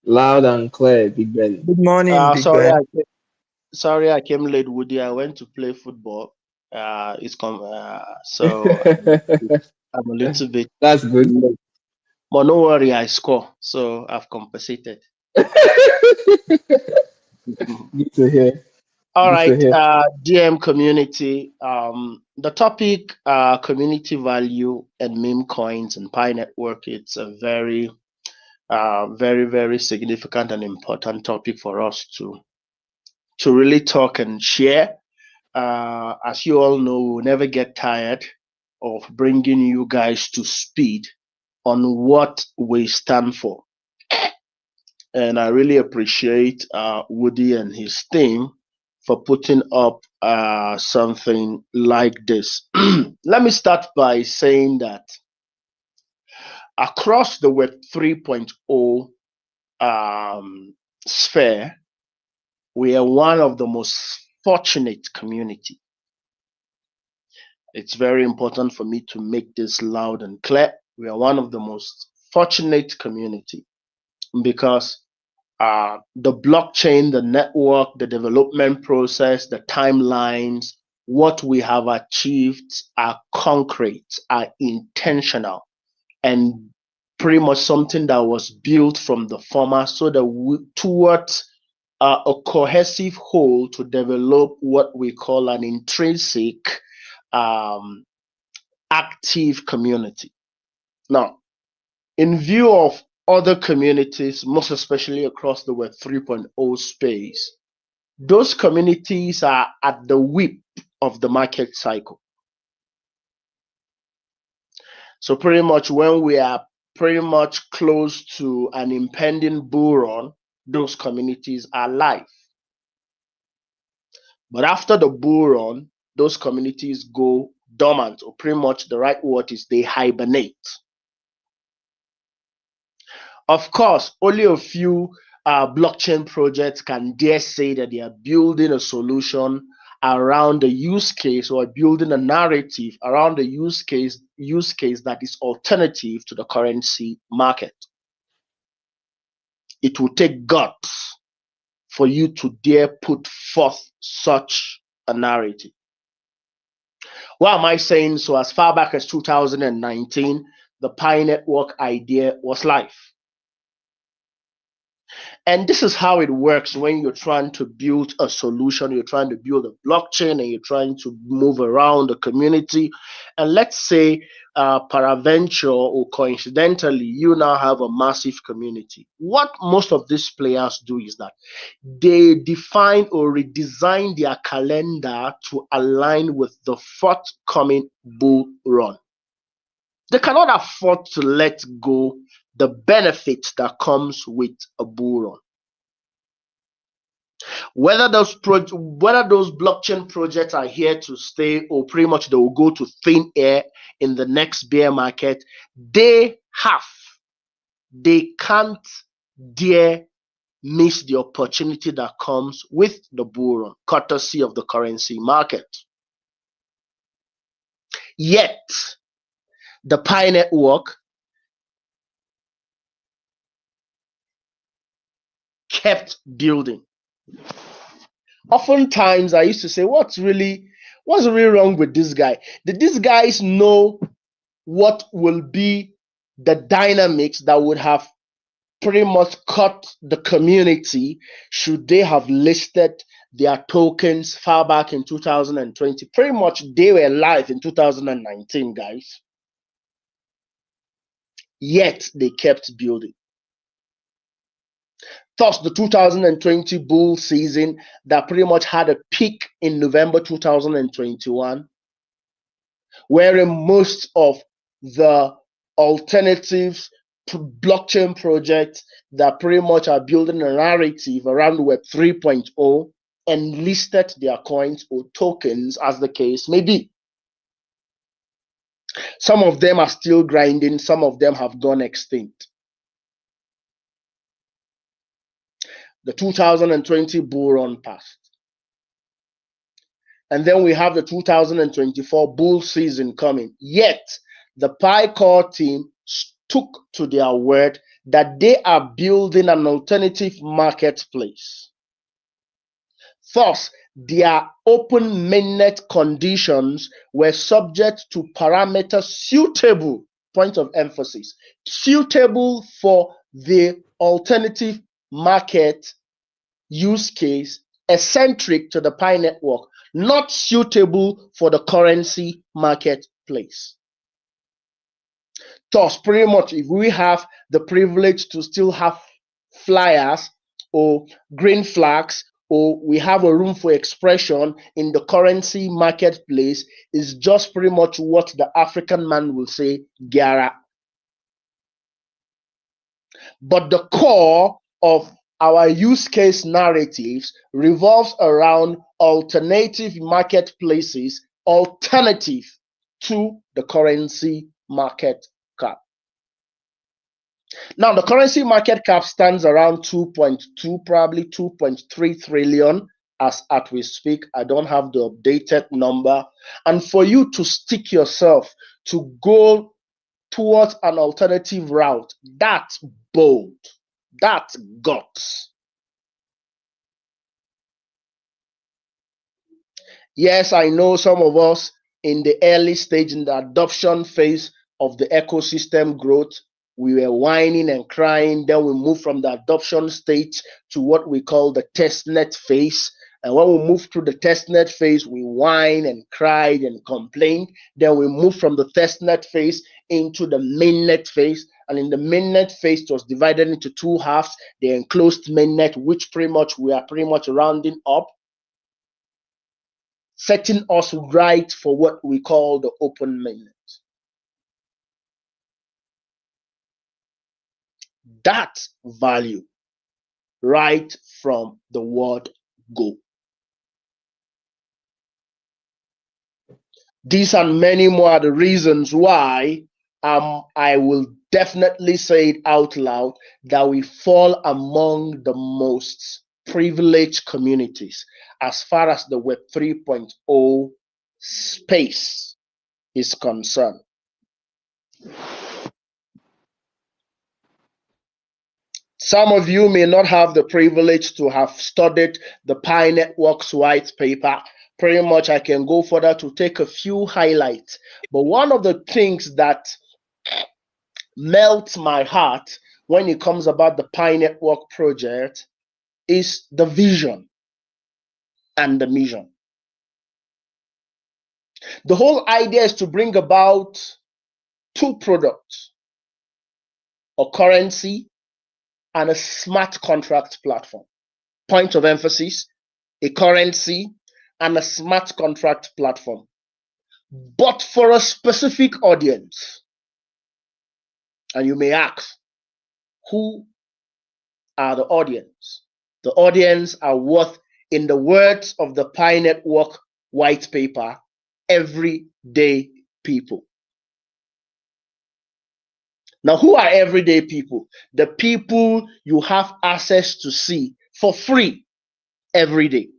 loud and clear, Big Ben. Good morning, Big Sorry, Ben. sorry, I came late, Woody. I went to play football. So I'm a little bit That's good. late. But no worry, I score, so I've compensated. Good to hear. All Good to right, hear. GM community. The topic, community value and meme coins and Pi Network. It's a very significant and important topic for us to really talk and share. As you all know, we'll never get tired of bringing you guys to speed on what we stand for. And I really appreciate Woody and his team for putting up something like this. Let me start by saying that across the Web 3.0 sphere, we are one of the most fortunate community. It's very important for me to make this loud and clear. We are one of the most fortunate community because the blockchain, the network, the development process, the timelines, what we have achieved are concrete, are intentional, and pretty much something that was built from the former so that towards a cohesive whole to develop what we call an intrinsic um, active community. Now, in view of other communities, most especially across the Web 3.0 space, those communities are at the whip of the market cycle. So pretty much when we are pretty much close to an impending bull run, those communities are live. But after the bull run, those communities go dormant, or pretty much the right word is they hibernate. Of course, only a few blockchain projects can dare say that they are building a solution around the use case or building a narrative around the use case that is alternative to the currency market. It will take guts for you to dare put forth such a narrative. Why am I saying so? As far back as 2019, the Pi Network idea was live. And this is how it works when you're trying to build a solution, you're trying to build a blockchain, and you're trying to move around the community. And let's say, paraventure or coincidentally, you now have a massive community. What most of these players do is that they define or redesign their calendar to align with the forthcoming bull run. They cannot afford to let go the benefits that comes with a bull run. Whether those blockchain projects are here to stay or pretty much they will go to thin air in the next bear market, they can't dare miss the opportunity that comes with the bull run, courtesy of the currency market. Yet, the Pi Network kept building. Oftentimes, I used to say, what's really wrong with this guy? Did these guys know what will be the dynamics that would have pretty much cut the community should they have listed their tokens far back in 2020? Pretty much they were live in 2019, guys. Yet they kept building. Thus, the 2020 bull season that pretty much had a peak in November 2021, wherein most of the alternatives blockchain projects that pretty much are building a narrative around Web 3.0 and listed their coins or tokens, as the case may be. Some of them are still grinding, some of them have gone extinct. The 2020 bull run passed. And then we have the 2024 bull season coming. Yet, the Pi Core team stuck to their word that they are building an alternative marketplace. Thus, their open mainnet conditions were subject to parameters suitable, point of emphasis, suitable for the alternative market use case, eccentric to the Pi network, not suitable for the currency marketplace. Thus, pretty much, if we have the privilege to still have flyers or green flags, or we have a room for expression in the currency marketplace, is just pretty much what the African man will say, Gara. But the core of our use case narratives revolves around alternative marketplaces, alternative to the currency market cap. Now, the currency market cap stands around 2.2, probably 2.3 trillion as at we speak. I don't have the updated number. And for you to stick yourself to go towards an alternative route, that's bold. That's guts. Yes, I know some of us in the early stage, in the adoption phase of the ecosystem growth, we were whining and crying. Then we moved from the adoption stage to what we call the testnet phase. And when we moved through the testnet phase, we whined and cried and complained. Then we moved from the testnet phase into the mainnet phase. And in the mainnet phase, it was divided into two halves, the enclosed mainnet, which pretty much we are pretty much rounding up, setting us right for what we call the open mainnet. That value right from the word go. These and many more are the reasons why I will definitely say it out loud that we fall among the most privileged communities as far as the Web 3.0 space is concerned. Some of you may not have the privilege to have studied the Pi Network's white paper. Pretty much I can go further to take a few highlights. But one of the things that melts my heart when it comes about the Pi Network project is the vision and the mission. The whole idea is to bring about two products, a currency and a smart contract platform. Point of emphasis, a currency and a smart contract platform, but for a specific audience. And you may ask, who are the audience? The audience are what, in the words of the Pi Network white paper, everyday people. Now, who are everyday people? The people you have access to see for free every day.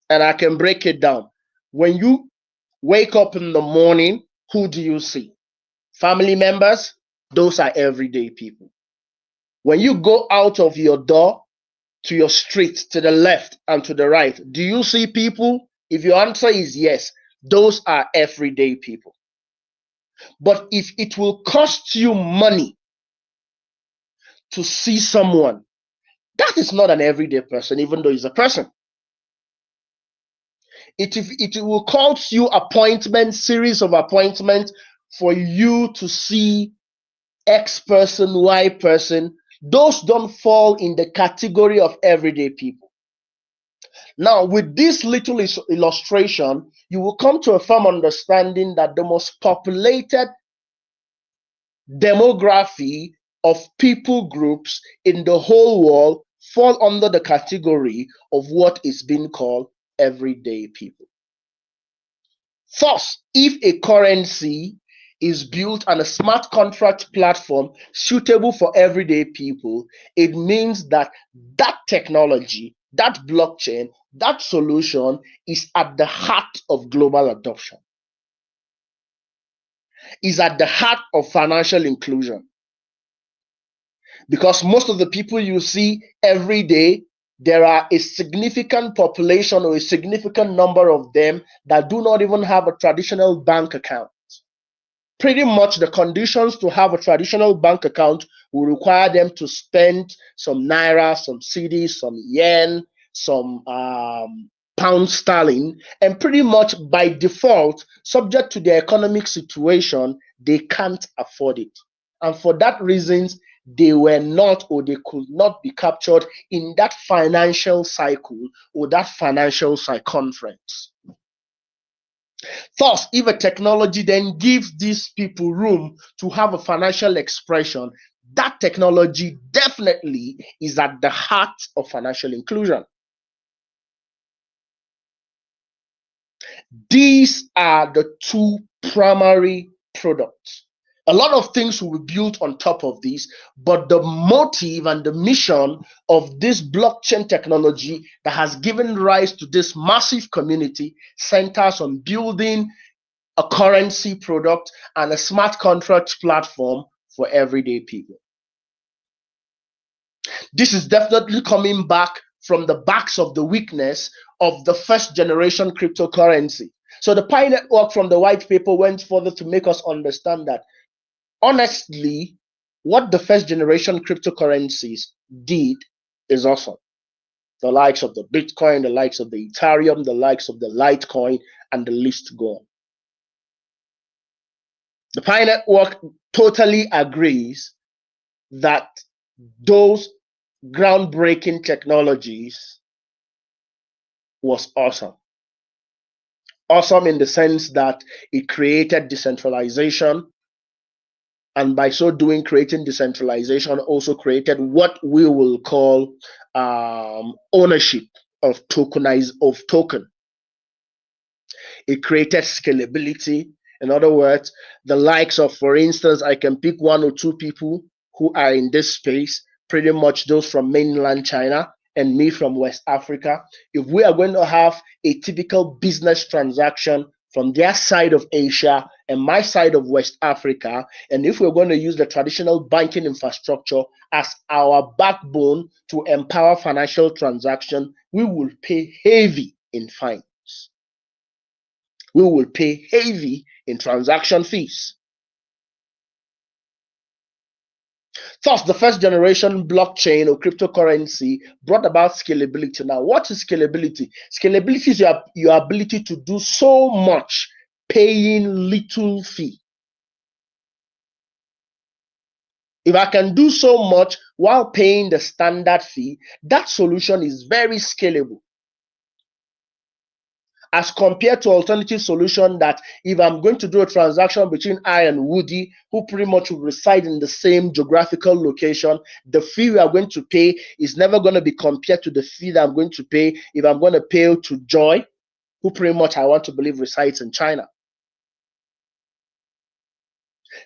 And I can break it down. When you wake up in the morning, who do you see? Family members, those are everyday people. When you go out of your door to your street, to the left and to the right, do you see people? If your answer is yes, those are everyday people. But if it will cost you money to see someone, that is not an everyday person, even though he's a person. It will cost you appointments, series of appointments for you to see X person, Y person. Those don't fall in the category of everyday people. Now, with this little illustration, you will come to a firm understanding that the most populated demography of people groups in the whole world fall under the category of what is being called everyday people. Thus, if a currency is built on a smart contract platform suitable for everyday people, it means that that technology, that blockchain, that solution is at the heart of global adoption, is at the heart of financial inclusion. Because most of the people you see every day, there are a significant population or a significant number of them that do not even have a traditional bank account. Pretty much the conditions to have a traditional bank account will require them to spend some naira, some cedis, some yen, some pound sterling, and pretty much by default, subject to their economic situation, they can't afford it. And for that reasons, they were not, or they could not be captured in that financial cycle or that financial circumference. Thus, if a technology then gives these people room to have a financial expression, that technology definitely is at the heart of financial inclusion. These are the two primary products. A lot of things will be built on top of this, but the motive and the mission of this blockchain technology that has given rise to this massive community centers on building a currency product and a smart contract platform for everyday people. This is definitely coming back from the backs of the weakness of the first generation cryptocurrency. So the Pi Network from the white paper went further to make us understand that honestly, what the first generation cryptocurrencies did is awesome. The likes of the Bitcoin, the likes of the Ethereum, the likes of the Litecoin, and the list go on. The Pi Network totally agrees that those groundbreaking technologies was awesome. Awesome in the sense that it created decentralization, and by so doing, creating decentralization also created what we will call ownership of token. It created scalability. In other words, the likes of, for instance, I can pick one or two people who are in this space, pretty much those from mainland China and me from West Africa. If we are going to have a typical business transaction from their side of Asia and my side of West Africa, and if we're going to use the traditional banking infrastructure as our backbone to empower financial transaction, we will pay heavy in fines. We will pay heavy in transaction fees. Thus, the first generation blockchain or cryptocurrency brought about scalability. Now, what is scalability? Scalability is your ability to do so much paying little fee. If I can do so much while paying the standard fee, that solution is very scalable. As compared to alternative solution that if I'm going to do a transaction between I and Woody, who pretty much will reside in the same geographical location, the fee we are going to pay is never going to be compared to the fee that I'm going to pay if I'm going to pay to Joy, who pretty much I want to believe resides in China.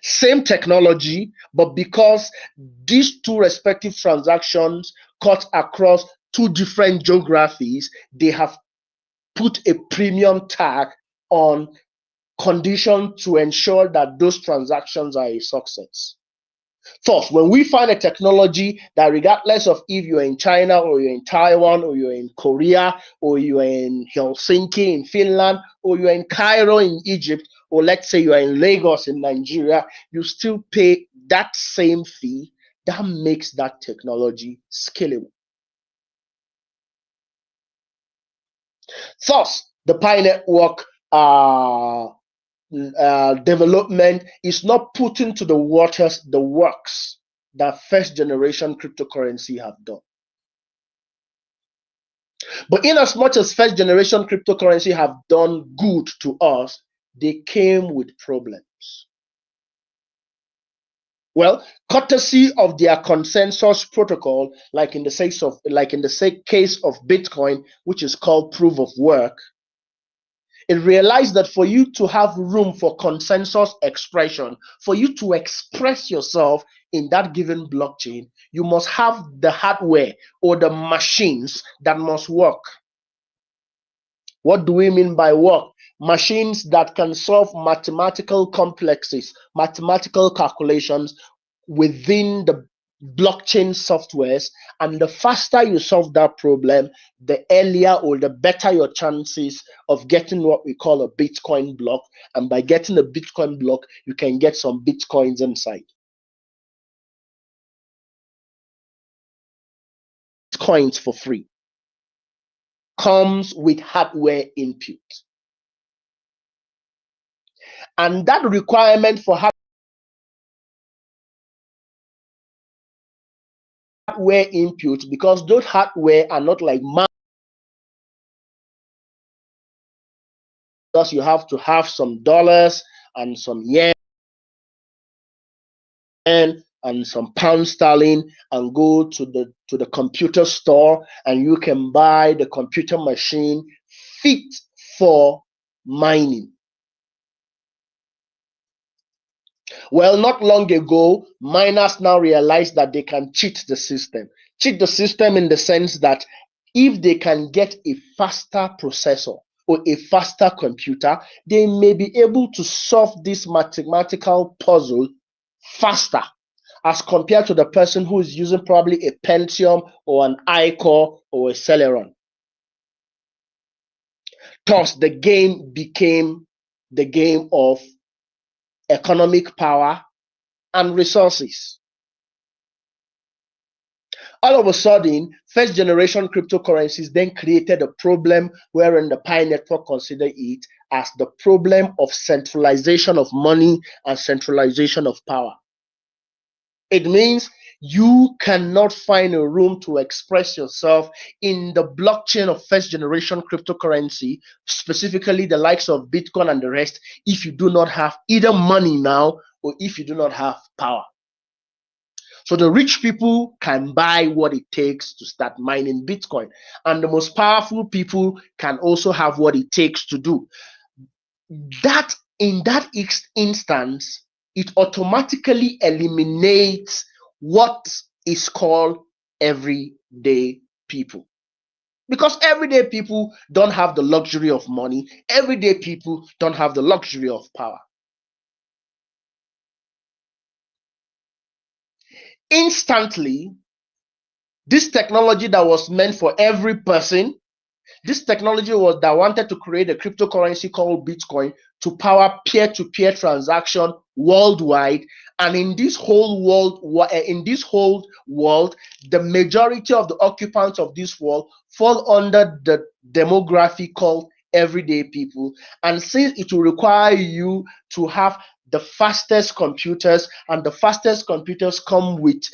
Same technology, but because these two respective transactions cut across two different geographies, they have put a premium tag on condition to ensure that those transactions are a success. First, when we find a technology that regardless of if you're in China or you're in Taiwan or you're in Korea or you're in Helsinki in Finland or you're in Cairo in Egypt or let's say you're in Lagos in Nigeria, you still pay that same fee. That makes that technology scalable. Thus, the Pi Network development is not putting to the waters the works that first generation cryptocurrency have done. But in as much as first generation cryptocurrency have done good to us, they came with problems. Well, courtesy of their consensus protocol, like in the case of Bitcoin, which is called proof of work, it realized that for you to have room for consensus expression, for you to express yourself in that given blockchain, you must have the hardware or the machines that must work. What do we mean by work? Machines that can solve mathematical complexes, mathematical calculations within the blockchain softwares, and the faster you solve that problem, the earlier or the better your chances of getting what we call a Bitcoin block. And by getting a Bitcoin block, you can get some Bitcoins inside. Bitcoins for free comes with hardware input. And that requirement for hardware input, because those hardware are not like because you have to have some dollars and some yen and some pound sterling and go to the computer store and you can buy the computer machine fit for mining. Well, not long ago, miners now realize that they can cheat the system. Cheat the system in the sense that if they can get a faster processor or a faster computer, they may be able to solve this mathematical puzzle faster as compared to the person who is using probably a Pentium or an iCore or a Celeron. Thus, the game became the game of economic power and resources. All of a sudden, first generation cryptocurrencies then created a problem wherein the Pi Network considered it as the problem of centralization of money and centralization of power. It means you cannot find a room to express yourself in the blockchain of first generation cryptocurrency, specifically the likes of Bitcoin and the rest, if you do not have either money now or if you do not have power. So the rich people can buy what it takes to start mining Bitcoin. And the most powerful people can also have what it takes to do that. In that instance, it automatically eliminates what is called everyday people. Because everyday people don't have the luxury of money. Everyday people don't have the luxury of power. Instantly, this technology that was meant for every person, this technology that wanted to create a cryptocurrency called Bitcoin to power peer-to-peer transaction worldwide And in this whole world, the majority of the occupants of this world fall under the demographic called everyday people. And since it will require you to have the fastest computers, and the fastest computers come with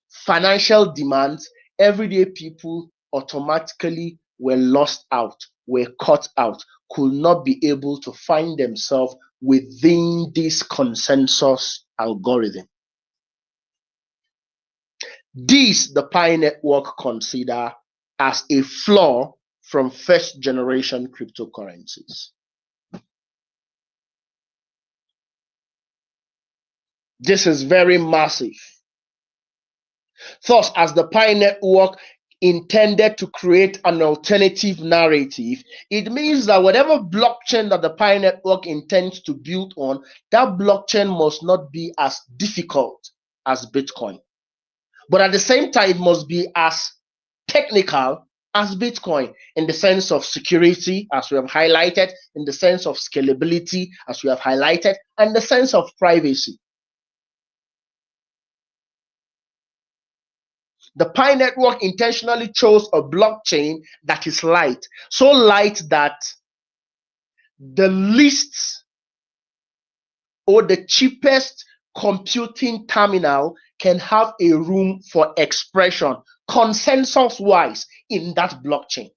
financial demands, everyday people automatically were lost out, were cut out, could not be able to find themselves within this consensus algorithm. This the Pi network consider as a flaw from first generation cryptocurrencies. This is very massive. Thus, as the Pi network intended to create an alternative narrative, it means that whatever blockchain that the Pi network intends to build on, that blockchain must not be as difficult as Bitcoin. But at the same time, it must be as technical as Bitcoin in the sense of security, as we have highlighted, in the sense of scalability, as we have highlighted, and the sense of privacy. The Pi network intentionally chose a blockchain that is light, so light that the least or the cheapest computing terminal can have a room for expression consensus-wise in that blockchain.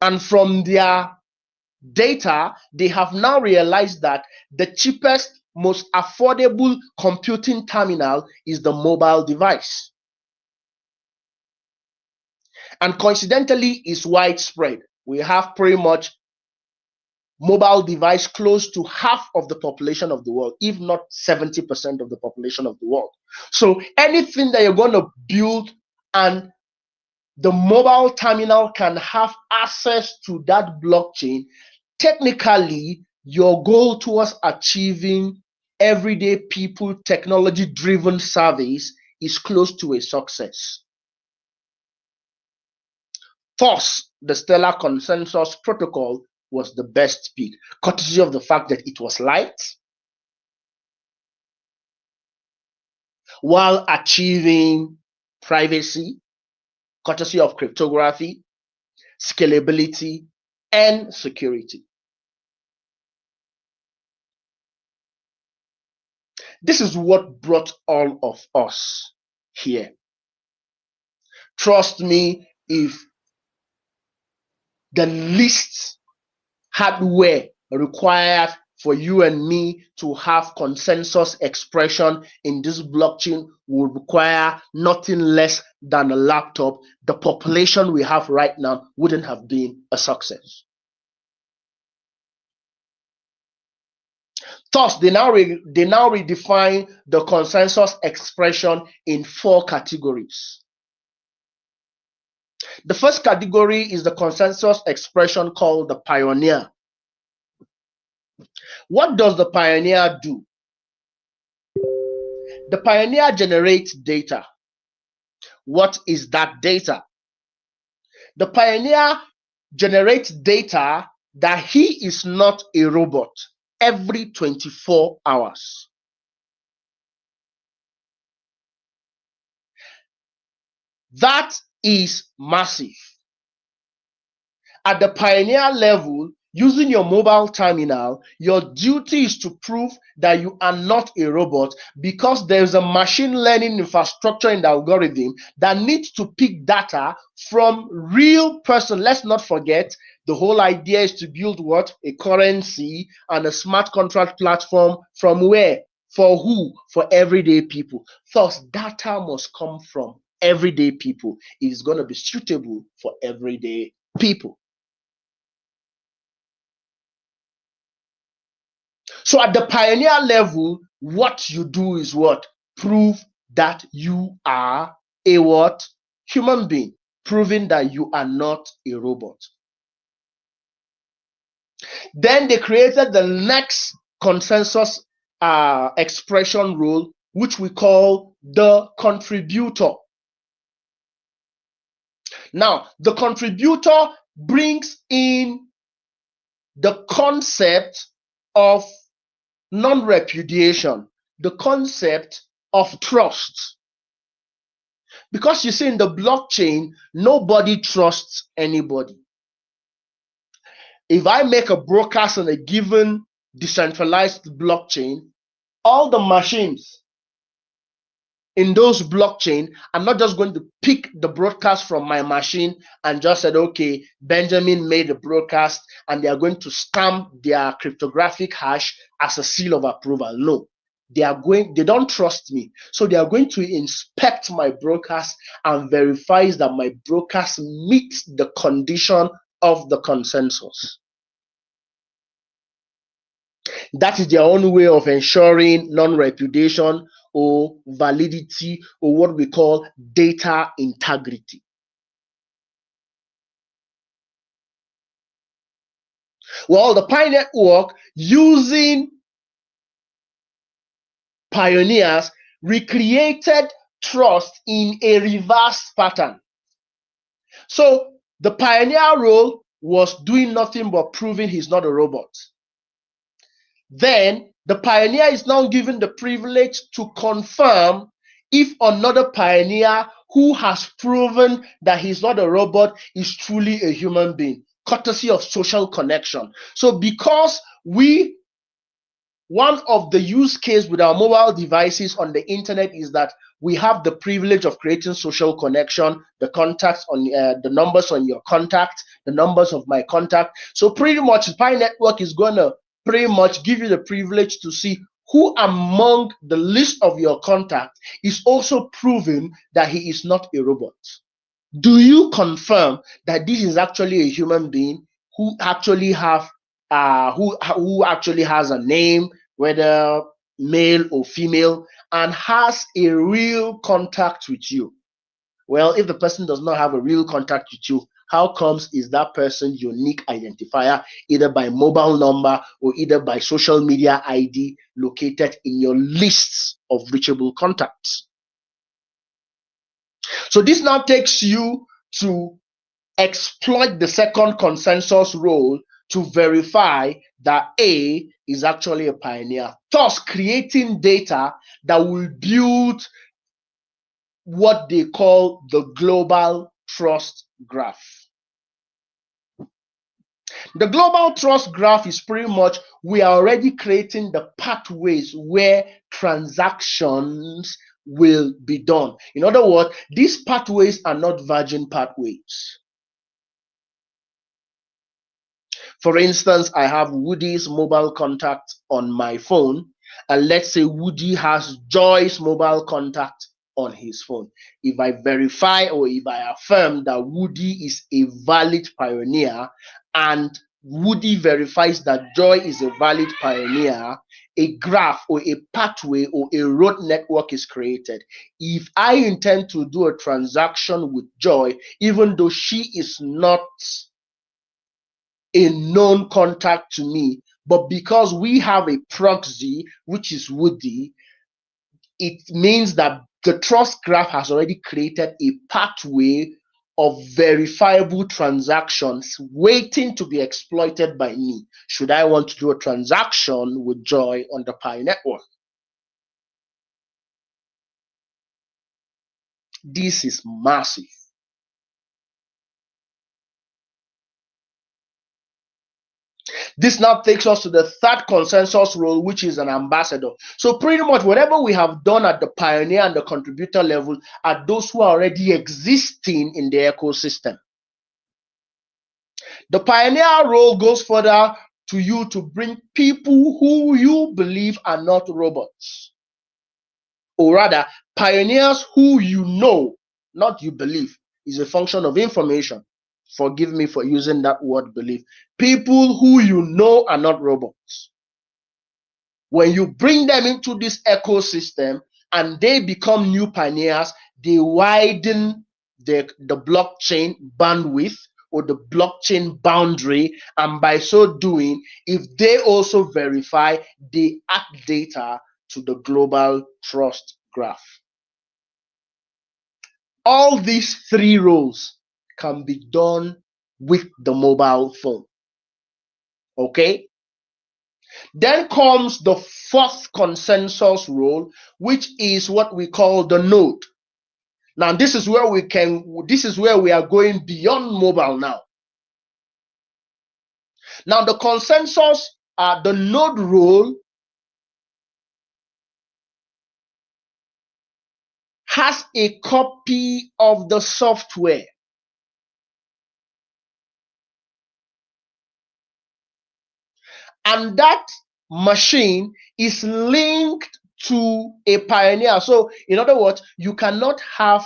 And from their data, they have now realized that the cheapest, most affordable computing terminal is the mobile device. And coincidentally, is widespread. We have pretty much mobile device close to half of the population of the world, if not 70% of the population of the world. So anything that you're going to build and the mobile terminal can have access to that blockchain, technically your goal towards achieving everyday people technology-driven service is close to a success. Thus, the Stellar Consensus Protocol was the best pick, courtesy of the fact that it was light while achieving privacy, courtesy of cryptography, scalability, and security. This is what brought all of us here. Trust me, if the least hardware required for you and me to have consensus expression in this blockchain would require nothing less than a laptop, the population we have right now wouldn't have been a success. Thus, they now redefine the consensus expression in 4 categories. The first category is the consensus expression called the pioneer. What does the pioneer do? The pioneer generates data. What is that data? The pioneer generates data that he is not a robot every 24 hours. That is massive. At the pioneer level, using your mobile terminal, your duty is to prove that you are not a robot, because there's a machine learning infrastructure in the algorithm that needs to pick data from real person. Let's not forget, the whole idea is to build what? A currency and a smart contract platform from where? For who? For everyday people. Thus, data must come from everyday people. It is going to be suitable for everyday people. So at the pioneer level, what you do is what? Prove that you are a what? Human being. Proving that you are not a robot. Then they created the next consensus expression rule, which we call the contributor. Now, the contributor brings in the concept of non-repudiation, the concept of trust. Because you see, in the blockchain, nobody trusts anybody. If I make a broadcast on a given decentralized blockchain, all the machines in those blockchain, I'm not just going to pick the broadcast from my machine and just said, okay, Benjamin made a broadcast and they are going to stamp their cryptographic hash as a seal of approval. No, they don't trust me. So they are going to inspect my broadcast and verifies that my broadcast meets the condition of the consensus. That is their own way of ensuring non-repudiation or validity, or what we call data integrity. Well, the Pi network, using pioneers, recreated trust in a reverse pattern. So the pioneer role was doing nothing but proving he's not a robot. Then the pioneer is now given the privilege to confirm if another pioneer who has proven that he's not a robot is truly a human being, courtesy of social connection. So because one of the use case with our mobile devices on the internet is that we have the privilege of creating social connection, the contacts on the numbers on your contact, the numbers of my contact. So pretty much the Pi network is going to pretty much give you the privilege to see who among the list of your contacts is also proving that he is not a robot. Do you confirm that this is actually a human being who actually who actually has a name, whether male or female, and has a real contact with you? Well, if the person does not have a real contact with you, how comes is that person's unique identifier, either by mobile number or either by social media ID, located in your lists of reachable contacts? So this now takes you to exploit the second consensus role to verify that A is actually a pioneer, thus creating data that will build what they call the global trust graph. The global trust graph is pretty much, we are already creating the pathways where transactions will be done. In other words, these pathways are not virgin pathways. For instance, I have Woody's mobile contact on my phone, and let's say Woody has Joy's mobile contact on his phone. If I verify or if I affirm that Woody is a valid pioneer and Woody verifies that Joy is a valid pioneer, a graph or a pathway or a road network is created. If I intend to do a transaction with Joy, even though she is not a known contact to me, but because we have a proxy, which is Woody, it means that the trust graph has already created a pathway of verifiable transactions waiting to be exploited by me should I want to do a transaction with Joy on the Pi network. This is massive. This now takes us to the third consensus role, which is an ambassador. So pretty much whatever we have done at the pioneer and the contributor level are those who are already existing in the ecosystem. The pioneer role goes further to you to bring people who you believe are not robots. Or rather, pioneers who you know, not you believe, is a function of information. Forgive me for using that word belief. People who you know are not robots. When you bring them into this ecosystem and they become new pioneers, they widen the blockchain bandwidth or the blockchain boundary, and by so doing, if they also verify, they add data to the global trust graph. All these three roles can be done with the mobile phone. Okay? Then comes the fourth consensus role, which is what we call the node. Now, this is where we are going beyond mobile now. Now, the consensus, the node role has a copy of the software. And that machine is linked to a pioneer. So, in other words, you cannot have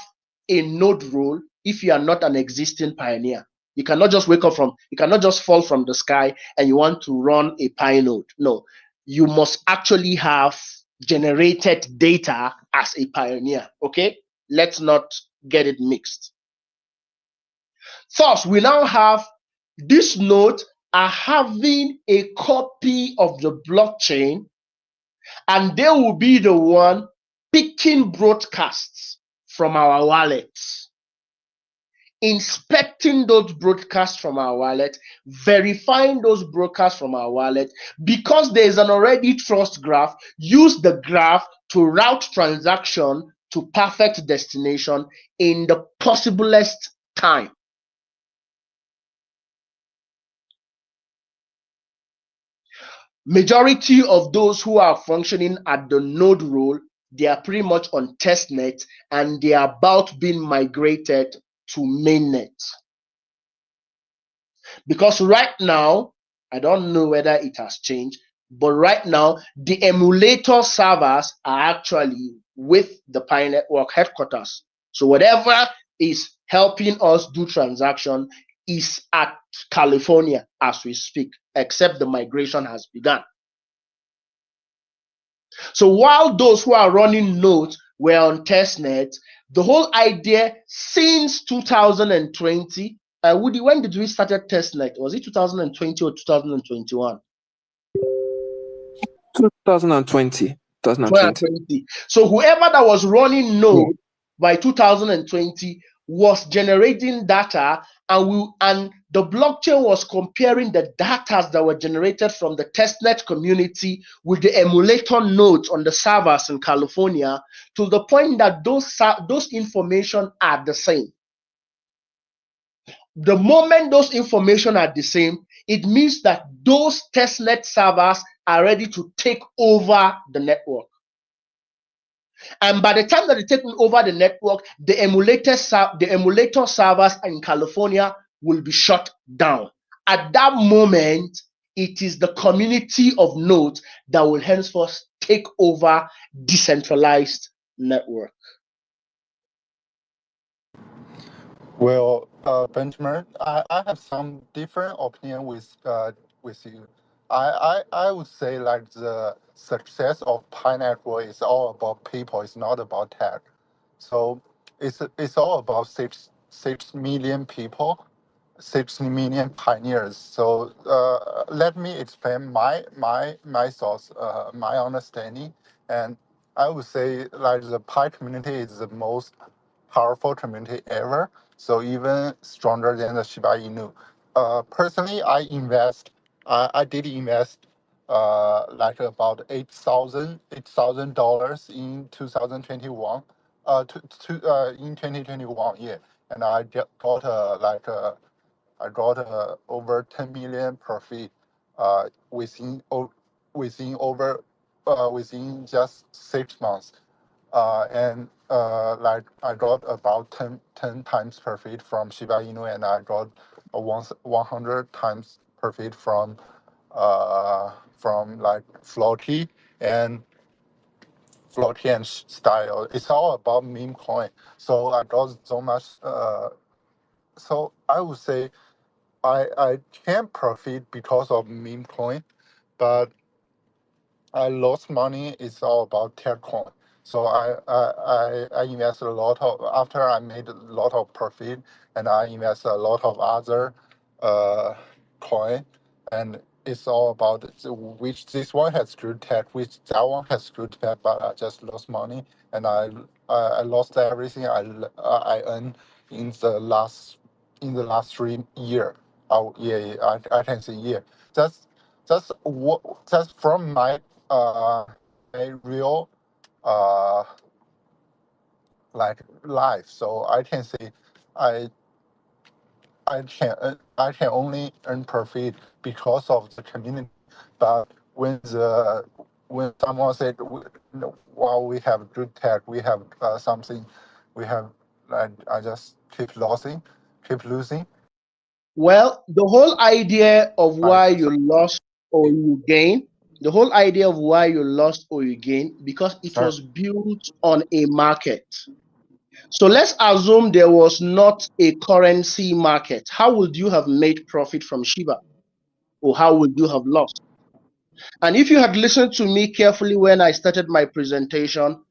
a node role if you are not an existing pioneer. You cannot just you cannot just fall from the sky and you want to run a Pi node. No, you must actually have generated data as a pioneer. Okay, let's not get it mixed. Thus, we now have this node are having a copy of the blockchain, and they will be the one picking broadcasts from our wallets, inspecting those broadcasts from our wallet, verifying those broadcasts from our wallet. Because there is an already trust graph, use the graph to route transaction to perfect destination in the possiblest time. Majority of those who are functioning at the node role, they are pretty much on testnet and they are about being migrated to mainnet. Because right now, I don't know whether it has changed, but right now, the emulator servers are actually with the Pi Network headquarters. So whatever is helping us do transaction is at California as we speak, except the migration has begun. So while those who are running nodes were on testnet, the whole idea since 2020, Woody, when did we started testnet? Was it 2020 or 2021? 2020. 2020. So whoever that was running node by 2020 was generating data, and the blockchain was comparing the data that were generated from the testnet community with the emulator nodes on the servers in California, to the point that those information are the same. The moment those information are the same, it means that those testnet servers are ready to take over the network. And by the time that they're taking over the network, the emulator servers in California will be shut down. At that moment, it is the community of nodes that will henceforth take over decentralized network. Well, Benjamin, I have some different opinion with you. I would say like the success of Pi Network is all about people. It's not about tech. So it's all about six million people, 6 million pioneers. So let me explain my thoughts, my understanding, and I would say like the Pi community is the most powerful community ever. So even stronger than the Shiba Inu. Personally, I did invest like about $8,000 in 2021. In 2021, yeah, and got I got over 10 million profit within over within just 6 months. And like I got about 10 times profit from Shiba Inu, and I got 100 times profit from like and style. It's all about meme coin. So I got so much. So I would say I can profit because of meme coin, but I lost money. It's all about tech coin. So I invest a lot of after I made a lot of profit, and I invest a lot of other uh, coin, and it's all about which this one has good tech, which that one has good tech, but I just lost money, and I lost everything I earned in the last 3 year. Oh yeah, I can say yeah. That's just from my real uh like life. So I can say I I can only earn profit because of the community. But when someone said, "Wow, we have good tech, we have something, we have," I just keep losing. Well, the whole idea of I why you lost or you gain, the whole idea of why you lost or you gain, because it start was built on a market. So let's assume there was not a currency market. How would you have made profit from Shiba? Or how would you have lost? And if you had listened to me carefully when I started my presentation,